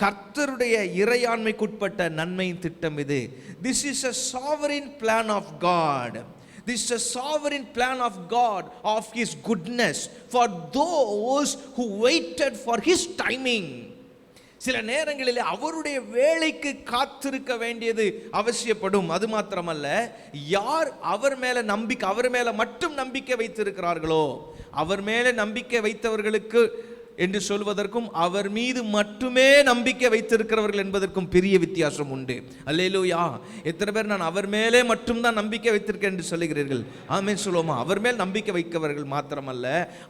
கர்த்தருடைய இறையாண்மைக்குட்பட்ட நன்மையின் திட்டம் இது. This is a sovereign plan of God. This is a sovereign plan of God, of his goodness for those who waited for his timing. சில நேரங்களில் அவருடைய வேலைக்கு காத்திருக்க வேண்டியது அவசியப்படும். அது மாத்திரமல்ல, யார் அவர் மேல மட்டும் நம்பிக்கை வைத்திருக்கிறார்களோ, அவர் மேல நம்பிக்கை வைத்தவர்களுக்கு என்று சொல்வதற்கும் அவர் மீது மட்டுமே நம்பிக்கை வைத்திருக்கிறவர்கள் என்பதற்கும் பெரிய வித்தியாசம் உண்டு. அல்லேலூயா. எத்தனை பேர் நான் அவர் மேலே மட்டும்தான் நம்பிக்கை வைத்திருக்கேன் என்று சொல்லுகிறீர்கள்? ஆமென் சொல்லுவோமா? அவர் மேல் நம்பிக்கை வைக்கிறவர்கள் மாத்திரமல்ல,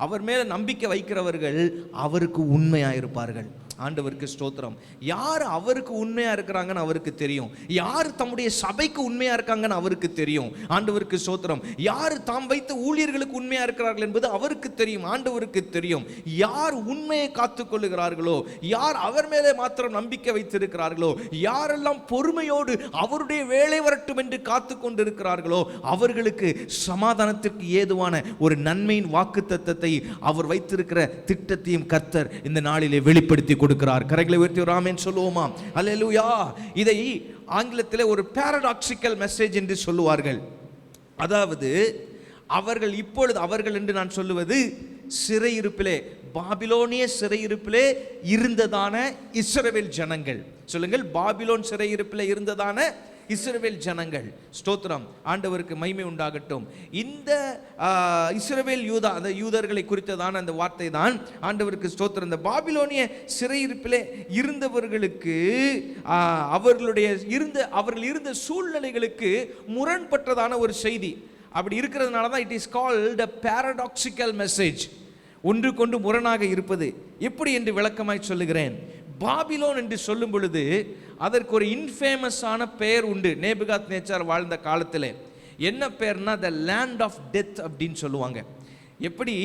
அவர் மேல நம்பிக்கை வைக்கிறவர்கள் அவருக்கு உண்மையாயிருப்பார்கள். ஆண்டவருக்கு ஸ்தோத்திரம். யார் அவருக்கு உண்மையா இருக்கிறாங்கன்னு அவருக்கு தெரியும். யார் தம்முடைய சபைக்கு உண்மையா இருக்காங்கன்னு அவருக்கு தெரியும். ஆண்டவருக்கு ஸ்தோத்திரம். யார் தாம் வைத்த ஊழியர்களுக்கு உண்மையா இருக்கிறார்கள் என்பது அவருக்கு தெரியும், ஆண்டவருக்கு தெரியும். யார் உண்மையை காத்துக் கொள்ளுகிறார்களோ, யார் அவர் மேலே மாத்திரம் நம்பிக்கை வைத்திருக்கிறார்களோ, யாரெல்லாம் பொறுமையோடு அவருடைய வேலை வரட்டும் என்று காத்து கொண்டிருக்கிறார்களோ, அவர்களுக்கு சமாதானத்திற்கு ஏதுவான ஒரு நன்மையின் வாக்குத்தத்தத்தை அவர் வைத்திருக்கிற திட்டத்தையும் கர்த்தர் இந்த நாளிலே வெளிப்படுத்தி கொடுக்கிறார். கரங்களை உயர்த்தி ஆமென் சொல்லுவோமா? அல்லேலூயா. இதை ஆங்கிலத்தில் ஒரு பாரடாக்சிக்கல் மெசேஜ் என்று சொல்லுவார்கள். அதாவது அவர்கள் இப்பொழுது, அவர்கள் என்று நான் சொல்லுவது சிறையிருப்பிலே, பாபிலோனிய சிறையிருப்பிலே இருந்ததான இஸ்ரவேல் ஜனங்கள். சொல்லுங்கள், பாபிலோன் சிறையிருப்பிலே இருந்ததான இஸ்ரவேல் ஜனங்கள். ஸ்தோத்திரம், ஆண்டவருக்கு மகிமை உண்டாகட்டும். இந்த இஸ்ரவேல் யூதா, அந்த யூதர்களை குறித்ததான அந்த வார்த்தை தான் ஆண்டவருக்கு ஸ்தோத்திரம். இந்த பாபிலோனிய சிறையிருப்பிலே இருந்தவர்களுக்கு அவர்கள் இருந்த சூழ்நிலைகளுக்கு முரண்பட்டதான ஒரு செய்தி. அப்படி இருக்கிறதுனால தான் it is called a paradoxical message. ஒன்று கொண்டு முரணாக இருப்பது. எப்படி என்று விளக்கமாய் சொல்லுகிறேன். பாபிலோன் என்று சொல்லும் பொழுது அதற்கு ஒரு இன்ஃபேமஸான பெயர் உண்டு. நேபுகாத்நேச்சார் வாழ்ந்த காலத்தில் என்ன பெயர்னா த லேண்ட் ஆஃப் டெத் அப்படின்னு சொல்லுவாங்க. எப்படி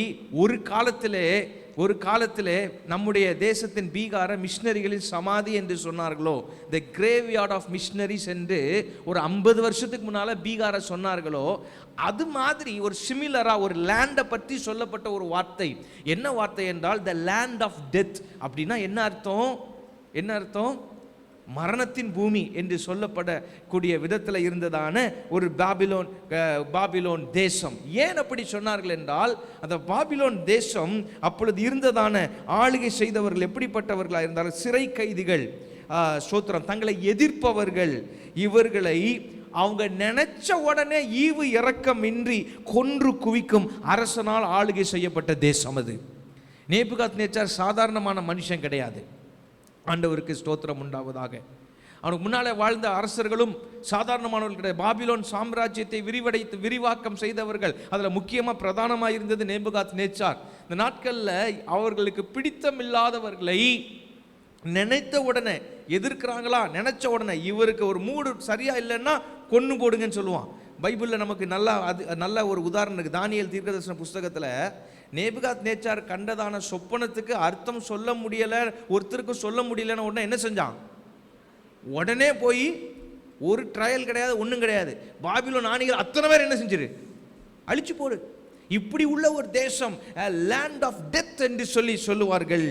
ஒரு காலத்திலே நம்முடைய தேசத்தின் பீகார மிஷினரிகளின் சமாதி என்று சொன்னார்களோ, த கிரேவ்யார்ட் ஆஃப் மிஷினரிஸ் என்று ஒரு 50 வருஷத்துக்கு முன்னால் பீகாரை சொன்னார்களோ, அது மாதிரி ஒரு சிமிலராக ஒரு லேண்டை பற்றி சொல்லப்பட்ட ஒரு வார்த்தை. என்ன வார்த்தை என்றால் த லேண்ட் ஆஃப் டெத். அப்படின்னா என்ன அர்த்தம்? மரணத்தின் பூமி என்று சொல்லப்படக்கூடிய விதத்தில் இருந்ததான ஒரு பாபிலோன் தேசம். ஏன் அப்படி சொன்னார்கள் என்றால், அந்த பாபிலோன் தேசம் அப்பொழுது இருந்ததான ஆளுகை செய்தவர்கள் எப்படிப்பட்டவர்களாக இருந்தாலும் சிறை கைதிகள், ஸ்தோத்திரம், தங்களை எதிர்ப்பவர்கள், இவர்களை அவங்க நினைச்ச உடனே ஈவு இரக்கமின்றி கொன்று குவிக்கும் அரசனால் ஆளுகை செய்யப்பட்ட தேசம் அது. நேபுகாத்நேச்சார் சாதாரணமான மனுஷன் கிடையாது. ஆண்டவருக்கு ஸ்தோத்திரம் உண்டாவதாக. அவனுக்கு முன்னாலே வாழ்ந்த அரசர்களும் சாதாரணமானவர்கள் கிடையாது. பாபிலோன் சாம்ராஜ்யத்தை விரிவாக்கம் செய்தவர்கள். அதில் முக்கியமாக பிரதானமாக இருந்தது நேபுகாத்நேச்சார். இந்த நாட்களில் அவர்களுக்கு பிடித்தமில்லாதவர்களை நினைத்த உடனே எதிர்க்கிறாங்களா, நினைச்ச உடனே இவருக்கு ஒரு மூடு சரியா இல்லைன்னா கொன்னு போடுங்கன்னு சொல்லுவான். பைபிளில் நமக்கு நல்ல ஒரு உதாரணம் இருக்குது. தானியேல் தீர்க்கதரிசன புஸ்தகத்தில் நேபுகாத்நேச்சார் கண்டதான சொப்பனத்துக்கு அர்த்தம் சொல்ல முடியலை, ஒருத்தருக்கும் சொல்ல முடியலன்னு உடனே என்ன செஞ்சான்? உடனே போய் ஒரு ட்ரையல் கிடையாது, ஒன்றும் கிடையாது, பாபிலோன் ஞானிகள் அத்தனை பேர் என்ன செஞ்சிரு? அழிச்சு போடு. இப்படி உள்ள ஒரு தேசம் லேண்ட் ஆஃப் டெத் என்று சொல்லுவார்கள்.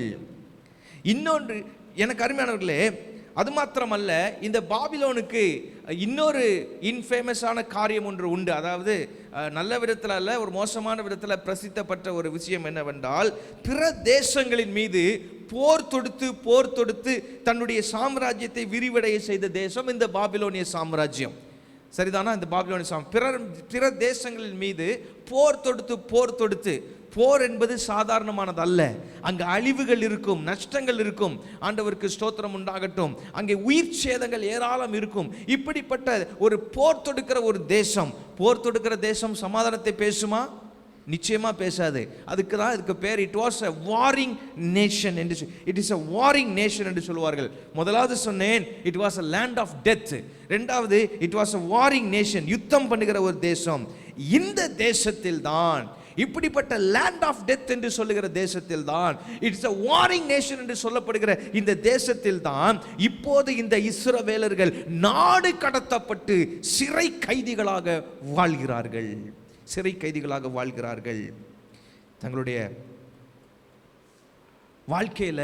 இன்னொன்று எனக்கு அருமையானவர்களே, அது மாத்திரமல்ல, இந்த பாபிலோனுக்கு இன்னொரு இன்ஃபேமஸான காரியம் ஒன்று உண்டு. அதாவது நல்ல விதத்தில் அல்ல, ஒரு மோசமான விதத்தில் பிரசித்தப்பட்ட ஒரு விஷயம் என்னவென்றால், பிற தேசங்களின் மீது போர் தொடுத்து தன்னுடைய சாம்ராஜ்யத்தை விரிவடைய செய்த தேசம் இந்த பாபிலோனிய சாம்ராஜ்யம். சரிதானா? இந்த பாபிலோனிய பிற தேசங்களின் மீது போர் தொடுத்து போர் என்பது சாதாரணமானது அல்ல. அங்கு அழிவுகள் இருக்கும், நஷ்டங்கள் இருக்கும். ஆண்டவருக்கு ஸ்தோத்திரம் உண்டாகட்டும். அங்கே உயிர் சேதங்கள் ஏராளம் இருக்கும். இப்படிப்பட்ட ஒரு போர் தொடுக்கிற ஒரு தேசம், போர் தொடுக்கிற தேசம் சமாதானத்தை பேசுமா? நிச்சயமா பேசாது. இதுக்கு பேர் it was a warring nation என்று, it is a warring nation என்று சொல்வார்கள். முதலாவது சொன்னேன் it was a land of death. இரண்டாவது it was a warring nation, யுத்தம் பண்ணுகிற ஒரு தேசம். இந்த தேசத்தில் தான், இப்படிப்பட்ட லேண்ட் ஆஃப் டெத் என்று சொல்லுகிற தேசத்தில் தான், இட்ஸ் a warring nation என்று சொல்லப்படுகிற இந்த தேசத்தில் தான் இப்போது இந்த இஸ்ரவேலர்கள் நாடு கடத்தப்பட்டு சிறை கைதிகளாக வாழ்கிறார்கள். தங்களுடைய வாழ்க்கையில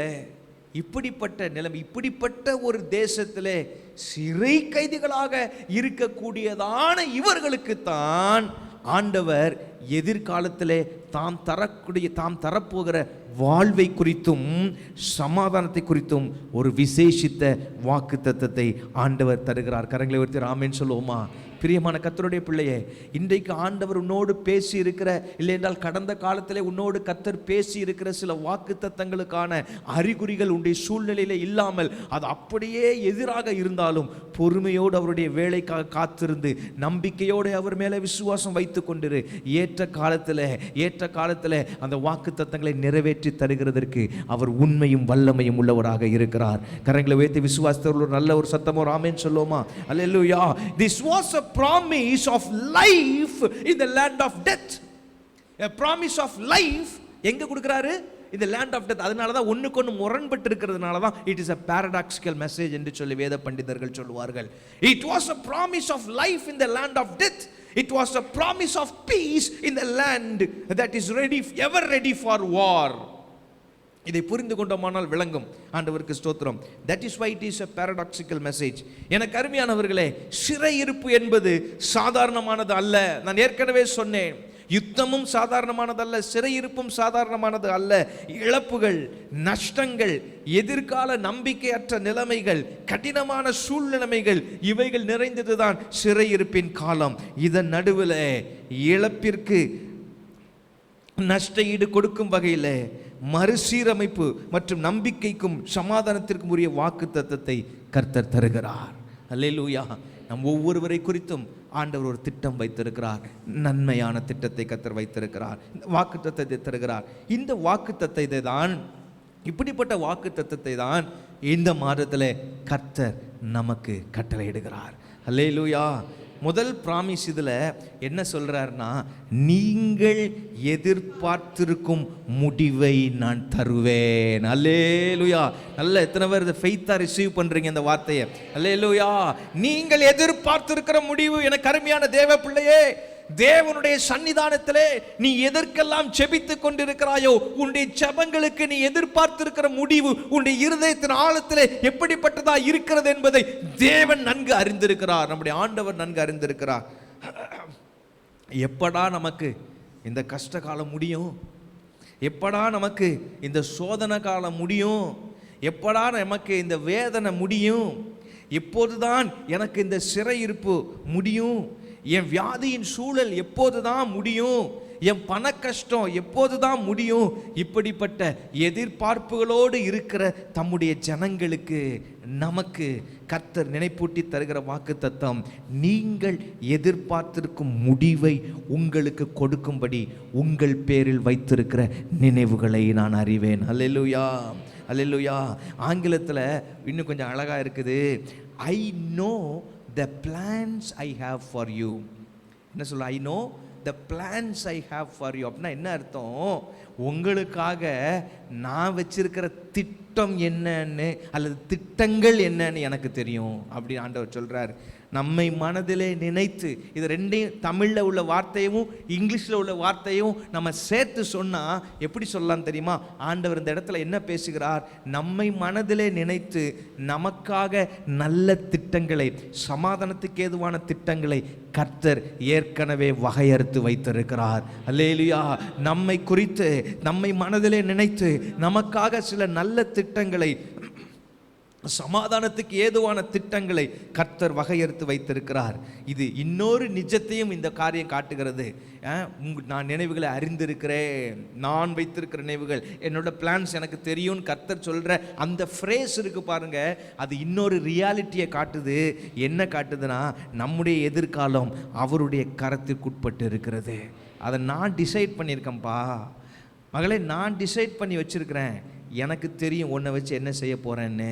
இப்படிப்பட்ட நிலைமை, இப்படிப்பட்ட ஒரு தேசத்திலே சிறை கைதிகளாக இருக்கக்கூடியதான இவர்களுக்குத்தான் ஆண்டவர் எதிர்காலத்திலே தாம் தரப்போகிற வாழ்வை குறித்தும் சமாதானத்தை குறித்தும் ஒரு விசேஷித்த வாக்குத்தத்தத்தை ஆண்டவர் தருகிறார். கரங்களை உயர்த்தி ஆமென் சொல்லுவோமா? பிரியமான கர்த்தருடைய பிள்ளையே, இன்றைக்கு ஆண்டவர் உன்னோடு பேசி இருக்கிற, இல்லை என்றால் கடந்த காலத்திலே உன்னோடு கர்த்தர் பேசி இருக்கிற சில வாக்குத்தத்தங்களுக்கான அறிகுறிகள் உன்னுடைய சூழ்நிலையில இல்லாமல், அது அப்படியே எதிராக இருந்தாலும் பொறுமையோடு அவருடைய வேலைக்காக காத்திருந்து நம்பிக்கையோடு அவர் மேலே விசுவாசம் வைத்து கொண்டிரு. ஏற்ற காலத்தில் அந்த வாக்குத்தத்தங்களை நிறைவேற்ற நிறைவேற்றி தருகிறதற்கு அவர் உண்மையும் வல்லமையும் உள்ளவராக இருக்கிறார். கரங்களை உயர்த்தி விசுவாசத்தோடு ஒரு நல்ல ஒரு சத்தம் ஒரு ஆமென் சொல்லுவோமா? அல்லேலூயா. This was a promise of life in the land of death. A promise of life எங்க கொடுக்கிறாரு? இந்த லேண்ட் ஆஃப் டெத். அதனால தான் ஒன்றுக்கு ஒன்று முரண்பட்டு இருக்கிறதுனால தான் it is a paradoxical message என்று சொல்லி வேத பண்டிதர்கள் சொல்லுவார்கள். It was a promise of life in the land of death. It was a promise of peace in the land that is ready, ever ready for war. இதை புரிந்து கொண்டோமானால் விளங்கும். ஆண்டவருக்கு ஸ்தோத்திரம். That is why it is a paradoxical message. எனக்கு அருமையானவர்களே, சிறையிருப்பு என்பது சாதாரணமானது அல்ல. நான் ஏற்கனவே சொன்னேன், யுத்தமும் சாதாரணமானதல்ல, சிறையிருப்பும் சாதாரணமானது அல்ல. இழப்புகள், நஷ்டங்கள், எதிர்கால நம்பிக்கையற்ற நிலைமைகள், கடினமான சூழ்நிலைமைகள், இவைகள் நிறைந்ததுதான் சிறையிருப்பின் காலம். இதன் நடுவில் இழப்பிற்கு நஷ்ட ஈடு கொடுக்கும் வகையில் மறுசீரமைப்பு மற்றும் நம்பிக்கைக்கும் சமாதானத்திற்கும் உரிய வாக்கு தத்தத்தை கர்த்தர் தருகிறார். அல்லேலூயா. நம் ஒவ்வொருவரை குறித்தும் ஆண்டவர் ஒரு திட்டம் வைத்திருக்கிறார். நன்மையான திட்டத்தை கர்த்தர் வைத்திருக்கிறார். வாக்கு தத்தத்தை தருகிறார். இந்த வாக்கு தத்தத்தை தான், இப்படிப்பட்ட வாக்கு தத்தத்தை தான் இந்த மாதத்தில் கர்த்தர் நமக்கு கட்டளையிடுகிறார். அல்லேலூயா. முதல் ப்ராமிஸ் இதில் என்ன சொல்கிறார்னா, நீங்கள் எதிர்பார்த்திருக்கும் முடிவை நான் தருவேன். அல்லேலூயா. நல்ல எத்தனை பேர் இதை ஃபெய்த்தாக ரிசீவ் பண்ணுறீங்க இந்த வார்த்தையை? அல்லேலூயா. நீங்கள் எதிர்பார்த்திருக்கிற முடிவு, எனக்கு அருமையான தேவ பிள்ளையே, தேவனுடைய சன்னிதானத்திலே நீ எதற்கெல்லாம் செபித்துக் கொண்டிருக்கிறாயோ, உன்னுடைய ஜெபங்களுக்கு நீ எதிர்பார்த்திருக்கிற முடிவு உன்னுடைய இருதயத்தின் ஆழத்திலே எப்படிப்பட்டதா இருக்கிறது என்பதை தேவன் நன்கு அறிந்திருக்கிறார். நம்முடைய ஆண்டவர் நன்கு அறிந்திருக்கிறார். எப்படா நமக்கு இந்த கஷ்ட காலம் முடியும்? எப்படா நமக்கு இந்த சோதனை காலம் முடியும்? எப்படா நமக்கு இந்த வேதனை முடியும்? எப்போதுதான் எனக்கு இந்த சிறையிருப்பு முடியும்? என் வியாதியின் சூழல் எப்போதுதான் முடியும்? என் பண கஷ்டம் எப்போதுதான் முடியும்? இப்படிப்பட்ட எதிர்பார்ப்புகளோடு இருக்கிற தம்முடைய ஜனங்களுக்கு நமக்கு கர்த்தர் நினைப்பூட்டி தருகிற வாக்கு தத்தம், நீங்கள் எதிர்பார்த்திருக்கும் முடிவை உங்களுக்கு கொடுக்கும்படி உங்கள் பேரில் வைத்திருக்கிற நினைவுகளை நான் அறிவேன். அல்லேலூயா. அல்லேலூயா. ஆங்கிலத்தில் இன்னும் கொஞ்சம் அழகா இருக்குது. I know the plans I have for you. என்ன சொல்ல? I know the plans I have for you. அப்படின்னா என்ன அர்த்தம்? உங்களுக்காக நான் வச்சிருக்கிற திட்டம் என்னன்னு அல்லது திட்டங்கள் என்னன்னு எனக்கு தெரியும் அப்படி ஆண்டவர் சொல்றார். நம்மை மனதிலே நினைத்து, இது ரெண்டையும் தமிழில் உள்ள வார்த்தையும் இங்கிலீஷில் உள்ள வார்த்தையும் நம்ம சேர்த்து சொன்னால் எப்படி சொல்லலாம் தெரியுமா? ஆண்டவர் இந்த இடத்துல என்ன பேசுகிறார்? நம்மை மனதிலே நினைத்து நமக்காக நல்ல திட்டங்களை, சமாதானத்துக்கு ஏதுவான திட்டங்களை கர்த்தர் ஏற்கனவே வகையறுத்து வைத்திருக்கிறார். அல்லேலூயா. நம்மை குறித்து, நம்மை மனதிலே நினைத்து நமக்காக சில நல்ல திட்டங்களை, சமாதானத்துக்கு ஏதுவான திட்டங்களை கர்த்தர் வகையறுத்து வைத்திருக்கிறார். இது இன்னொரு நிஜத்தையும் இந்த காரியம் காட்டுகிறது. நான் நினைவுகளை அறிந்திருக்கிறேன், நான் வைத்திருக்கிற நினைவுகள், என்னோட பிளான்ஸ் எனக்கு தெரியும் கர்த்தர் சொல்ற அந்த ஃப்ரேஸ் இருக்கு பாருங்க, அது இன்னொரு ரியாலிட்டியை காட்டுது. என்ன காட்டுதுன்னா, நம்முடைய எதிர்காலம் அவருடைய கரத்திற்குட்பட்டு இருக்கிறது. அதை நான் டிசைட் பண்ணியிருக்கேன்ப்பா மகளே, நான் டிசைட் பண்ணி வச்சிருக்கிறேன். எனக்கு தெரியும் உன்னை வச்சு என்ன செய்ய போறேன்னு,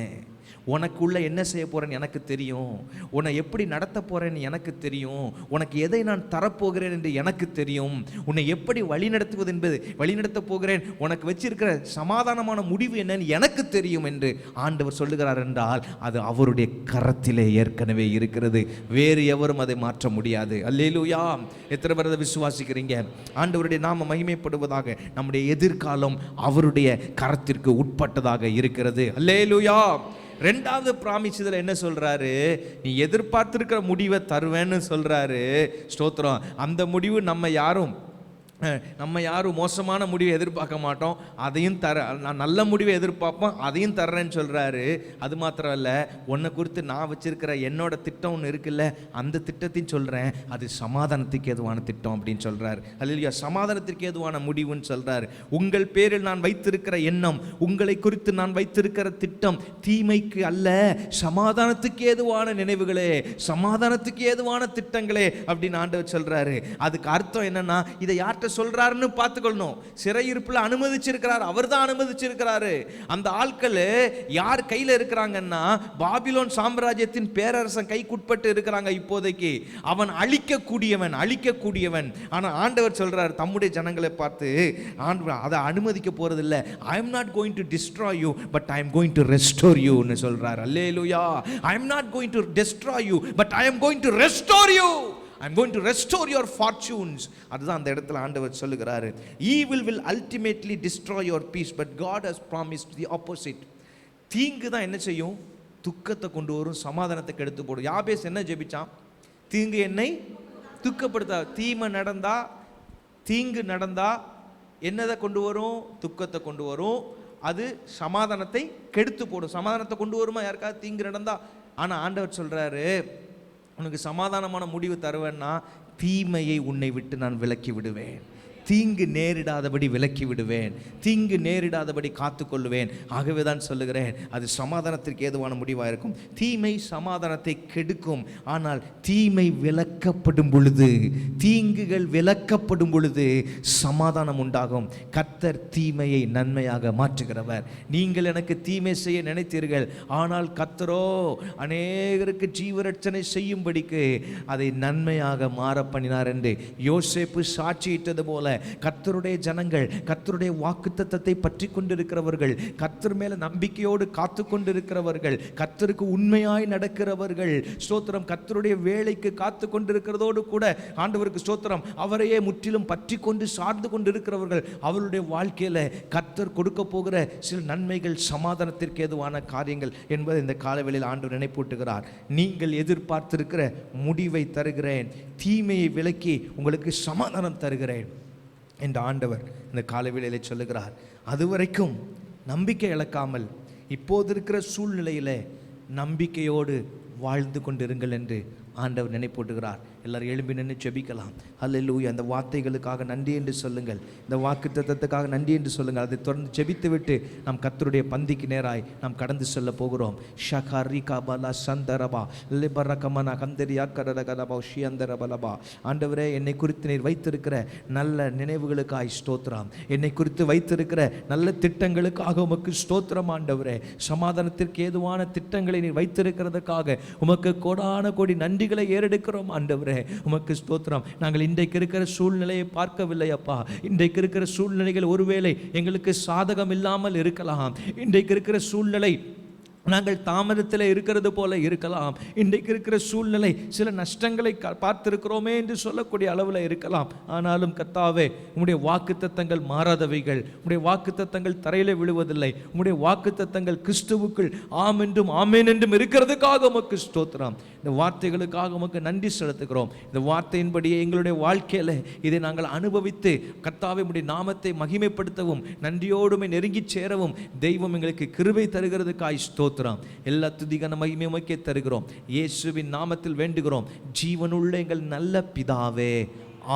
உனக்குள்ள என்ன செய்ய போறேன்னு எனக்கு தெரியும், உன்னை எப்படி நடத்த போறேன்னு எனக்கு தெரியும், உனக்கு எதை நான் தரப்போகிறேன் என்று எனக்கு தெரியும், உன்னை எப்படி வழிநடத்துவது என்பது, வழிநடத்த போகிறேன், உனக்கு வச்சிருக்கிற சமாதானமான முடிவு என்னன்னு எனக்கு தெரியும் என்று ஆண்டவர் சொல்லுகிறார் என்றால் அது அவருடைய கரத்திலே ஏற்கனவே இருக்கிறது. வேறு எவரும் அதை மாற்ற முடியாது. அல்லேலூயா. எத்தனை பேர் அதை விசுவாசிக்கிறீங்க? ஆண்டவருடைய நாம மகிமைப்படுவதாக. நம்முடைய எதிர்காலம் அவருடைய கரத்திற்கு உட்பட்டதாக இருக்கிறது. அல்லேலூயா. ரெண்டாவது ப்ராமிஸ் இதில் என்ன சொல்றாரு? நீ எதிர்பார்த்திருக்கிற முடிவை தருவேன்னு சொல்றாரு. ஸ்தோத்திரம். அந்த முடிவு நம்ம யாரும் மோசமான முடிவை எதிர்பார்க்க மாட்டோம், அதையும் நான் நல்ல முடிவை எதிர்பார்ப்போம், அதையும் தர்றேன்னு சொல்கிறாரு. அது மாத்திரம் இல்லை, உன்னை குறித்து நான் வச்சிருக்கிற என்னோட திட்டம் ஒன்று இருக்குல்ல, அந்த திட்டத்தையும் சொல்கிறேன், அது சமாதானத்துக்கு ஏதுவான திட்டம் அப்படின்னு சொல்கிறார். அல்லேலூயா. சமாதானத்திற்கு ஏதுவான முடிவுன்னு சொல்கிறார். உங்கள் பேரில் நான் வைத்திருக்கிற எண்ணம், உங்களை குறித்து நான் வைத்திருக்கிற திட்டம் தீமைக்கு அல்ல, சமாதானத்துக்கு ஏதுவான நினைவுகளே, சமாதானத்துக்கு ஏதுவான திட்டங்களே அப்படின்னு ஆண்டவர் சொல்கிறாரு. அதுக்கு அர்த்தம் என்னன்னா, இதை யார்கிட்ட ஆண்டவர் சொல்றாருன்னு பார்த்துக்கொள்ளணும். சிறையிருப்பில் அனுமதிச்சிருக்கிறார், அவர் தான் அனுமதிச்சிருக்கிறாரு. அந்த ஆட்கள் யார் கையில் இருக்கிறாங்கன்னா பாபிலோன் சாம்ராஜ்யத்தின் பேரரசன் கைக்குட்பட்டு இருக்கிறாங்க இப்போதைக்கு. அவன் அழிக்கக்கூடியவன். ஆனால் ஆண்டவர் சொல்றார் தம்முடைய ஜனங்களை பார்த்து, ஆண்டவர் அதை அனுமதிக்க போறதில்லை. I am not going to destroy you, but I am going to restore you ன்னு சொல்றார். அல்லேலூயா. I am not going to destroy you, but I am going to restore you. I am going to restore your fortunes. அதுதான் அந்த இடத்துல ஆண்டவர் சொல்லுகிறாரு. Evil will ultimately destroy your peace, but God has promised the opposite. தீங்கு தான் என்ன செய்யும்? துக்கத்தை கொண்டு வரும், சமாதானத்தை கெடுத்து போடும். யாபேஸ் என்ன ஜெபிச்சான்? தீங்கு என்னை துக்கப்படுத்தா. தீங்கு நடந்தா என்னதை கொண்டு வரும்? துக்கத்தை கொண்டு வரும். அது சமாதானத்தை கெடுத்து போடும். சமாதானத்தை கொண்டு வருமா யாருக்காவது தீங்கு நடந்தா? ஆனால் ஆண்டவர் சொல்றாரு, உனக்கு சமாதானமான முடிவு தருவேன்னா தீமையை உன்னை விட்டு நான் விலக்கி விடுவேன், தீங்கு நேரிடாதபடி விலக்கி விடுவேன், தீங்கு நேரிடாதபடி காத்துக்கொள்ளுவேன். ஆகவே தான் சொல்லுகிறேன், அது சமாதானத்திற்கு ஏதுவான முடிவாக இருக்கும். தீமை சமாதானத்தை கெடுக்கும். ஆனால் தீமை விலக்கப்படும் பொழுது, தீங்குகள் விலக்கப்படும் பொழுது சமாதானம் உண்டாகும். கர்த்தர் தீமையை நன்மையாக மாற்றுகிறவர். நீங்கள் எனக்கு தீமை செய்ய நினைத்தீர்கள், ஆனால் கர்த்தரோ அநேகருக்கு ஜீவரட்சணை செய்யும்படிக்கு அதை நன்மையாக மாற பண்ணினார் என்று யோசேப்பு சாட்சியிட்டது போல கர்த்தருடைய ஜனங்கள், கர்த்தருடைய வாக்குத்தத்தத்தை பற்றி கொண்டிருக்கிறவர்கள், கர்த்தர் மேல நம்பிக்கையோடு காத்து கொண்டிருக்கிறவர்கள், கர்த்தருக்கு உண்மையாய் நடக்கிறவர்கள், ஸ்தோத்திரம், கர்த்தருடைய வேலைக்கு காத்து கொண்டிருக்கிறதோடு கூட ஆண்டவருக்கு ஸ்தோத்திரம், அவரையே முற்றிலும் பற்றி கொண்டு சார்ந்து கொண்டிருக்கிறவர்கள், அவருடைய வாழ்க்கையில கர்த்தர் கொடுக்க போகிற சில நன்மைகள் சமாதானத்திற்கு ஏதுவான காரியங்கள் என்பதை இந்த காலவெளியில் ஆண்டவர் நினைப்பூட்டுகிறார். நீங்கள் எதிர்பார்த்திருக்கிற முடிவை தருகிறேன், தீமையை விலக்கி உங்களுக்கு சமாதானம் தருகிறேன் என்று ஆண்டவர் இந்த காலவேளையிலே சொல்லுகிறார். அதுவரைக்கும் நம்பிக்கை இழக்காமல் இப்போது இருக்கிற சூழ்நிலையிலே நம்பிக்கையோடு வாழ்ந்து கொண்டிருங்கள் என்று ஆண்டவர் நினைப்பூட்டுகிறார். எல்லாரும் எழும்பி நின்று ஜெபிக்கலாம். அல்லேலூயா. அந்த வார்த்தைகளுக்காக நன்றி என்று சொல்லுங்கள், இந்த வாக்குத்தத்தத்துக்காக நன்றி என்று சொல்லுங்கள். அதை தொடர்ந்து ஜெபித்து விட்டு நாம் கர்த்தருடைய பந்திக்கு நேராய் நாம் கடந்து செல்ல போகிறோம். ஷகரிகா பலா சந்தரபா லிபரகமன கந்தரியா கரகலபா ஷியந்தரபலபா. ஆண்டவரே, என்னை குறித்து நீர் வைத்திருக்கிற நல்ல நினைவுகளுக்காய் ஸ்தோத்திரம், என்னை குறித்து வைத்திருக்கிற நல்ல திட்டங்களுக்காக உமக்கு ஸ்தோத்திரம். ஆண்டவரே, சமாதானத்திற்கு ஏதுவான திட்டங்களை நீர் வைத்திருக்கிறதுக்காக உமக்கு கோடான கோடி நன்றிகளை ஏறெடுக்கிறோம். ஆண்டவரே, உமக்கு ஸ்தோத்திரம். நாங்கள் இன்றைக்கு இருக்கிற சூழ்நிலையை பார்க்கவில்லை அப்பா. இன்றைக்கு இருக்கிற சூழ்நிலைகள் ஒருவேளை எங்களுக்கு சாதகம் இல்லாமல் இருக்கலாம். இன்றைக்கு இருக்கிற சூழ்நிலை நாங்கள் தாமதத்தில் இருக்கிறது போல இருக்கலாம். இன்றைக்கு இருக்கிற சூழ்நிலை சில நஷ்டங்களை பார்த்திருக்கிறோமே என்று சொல்லக்கூடிய அளவில் இருக்கலாம். ஆனாலும் கர்த்தாவே, உம்முடைய வாக்குத்தத்தங்கள் மாறாதவைகள், உம்முடைய வாக்குத்தத்தங்கள் தரையில் விழுவதில்லை. உம்முடைய வாக்குத்தத்தங்கள் கிறிஸ்துவுக்குள் ஆம் என்றும் ஆமேன் என்றும் இருக்கிறதுக்காக உமக்கு ஸ்தோத்திரம். இந்த வார்த்தைகளுக்காக உமக்கு நன்றி செலுத்துகிறோம். இந்த வார்த்தையின்படியே எங்களுடைய வாழ்க்கையில் இதை நாங்கள் அனுபவித்து கர்த்தாவே உம்முடைய நாமத்தை மகிமைப்படுத்தவும் நன்றியோடுமே நெருங்கி சேரவும் தெய்வம் எங்களுக்கு கிருபை தருகிறதுக்காய் ஸ்தோத்திரம். எல்லா துதிகான மகிமை உமக்கே தருகிறோம். இயேசுவின் நாமத்தில் வேண்டுகிறோம், ஜீவனுள்ள எங்கள் நல்ல பிதாவே,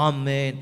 ஆமென்.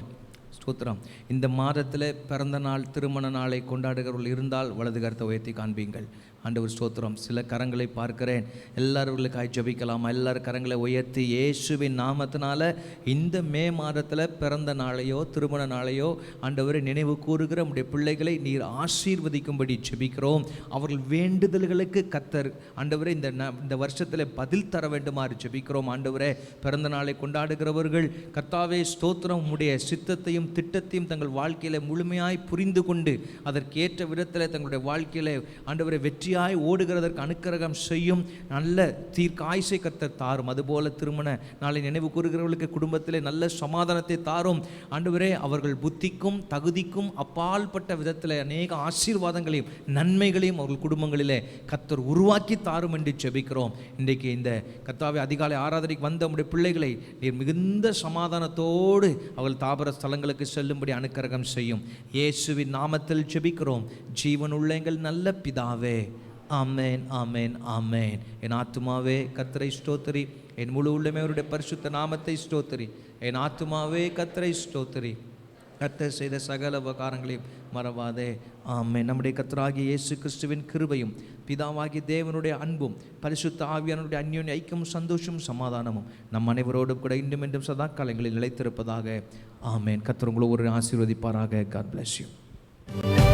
ஸ்தோத்திரம். இந்த மாதத்தில் பிறந்த நாள், திருமண நாளை கொண்டாடுகிறவர்கள் இருந்தால் வலது கரத்தை உயர்த்தி காண்பீங்கள். ஆண்டவர் ஸ்தோத்திரம். சில கரங்களை பார்க்கிறேன். எல்லாருக்காய் ஜெபிக்கலாமா? எல்லாரும் கரங்களை உயர்த்தி இயேசுவின் நாமத்தினால இந்த மே மாதத்தில் பிறந்த நாளையோ திருமண நாளையோ ஆண்டவரை நினைவு கூறுகிற நம்முடைய பிள்ளைகளை நீர் ஆசீர்வதிக்கும்படி ஜெபிக்கிறோம். அவர்கள் வேண்டுதல்களுக்கு கர்த்தர் ஆண்டவரே இந்த வருஷத்தில் பதில் தர வேண்டுமாறு ஜெபிக்கிறோம். ஆண்டவரே, பிறந்த நாளை கொண்டாடுகிறவர்கள் கர்த்தாவே ஸ்தோத்திரம், உம்முடைய சித்தத்தையும் திட்டத்தையும் தங்கள் வாழ்க்கையில் முழுமையாய் புரிந்து கொண்டு அதற்கேற்ற விதத்தில் தங்களுடைய வாழ்க்கையில் ஆண்டவரை வெற்றி ஓடுகிறதற்கு அனுக்கிரகம் செய்யும். நல்ல தீர்க்காயுசை கர்த்தர் தாரும். அதுபோல திருமண நாளை நினைவு கூறுகிறவர்களுக்கு குடும்பத்திலே நல்ல சமாதானத்தை தாரும். ஆண்டவரே, அவர்கள் புத்திக்கும் தகுதிக்கும் அப்பால்பட்ட விதத்தில் அநேக ஆசீர்வாதங்களையும் நன்மைகளையும் அவர்கள் குடும்பங்களிலே கர்த்தர் உருவாக்கி தாரும் என்று ஜெபிக்கிறோம். இன்றைக்கு இந்த கர்த்தாவே அதிகாலை ஆராதனைக்கு வந்த நம்முடைய பிள்ளைகளை நீர் மிகுந்த சமாதானத்தோடு அவர்கள் தாபர ஸ்தலங்களுக்கு செல்லும்படி அனுக்கிரகம் செய்யும். இயேசுவின் நாமத்தில் ஜெபிக்கிறோம், ஜீவனுள்ள எங்கள் நல்ல பிதாவே, ஆமென், ஆமென், ஆமென். என் ஆத்துமாவே கர்த்தரை ஸ்தோத்திரி, என் முழு உள்ளமே அவருடைய பரிசுத்த நாமத்தை ஸ்தோத்திரி. என் ஆத்துமாவே கர்த்தரை ஸ்தோத்திரி, கர்த்தர் செய்த சகல உபகாரங்களையும் மறவாதே. ஆமென். நம்முடைய கர்த்தராகிய இயேசு கிறிஸ்துவின் கிருபையும் பிதாவாகிய தேவனுடைய அன்பும் பரிசுத்த ஆவியானுடைய அந்யோன்ய ஐக்கியமும் சந்தோஷமும் சமாதானமும் நம் அனைவரோடும் கூட இன்னும் என்றும் சதா காலங்களில் நிலைத்திருப்பதாக. ஆமென். கர்த்தர் உங்களை ஒரு ஆசீர்வதிப்பாராக. God bless you.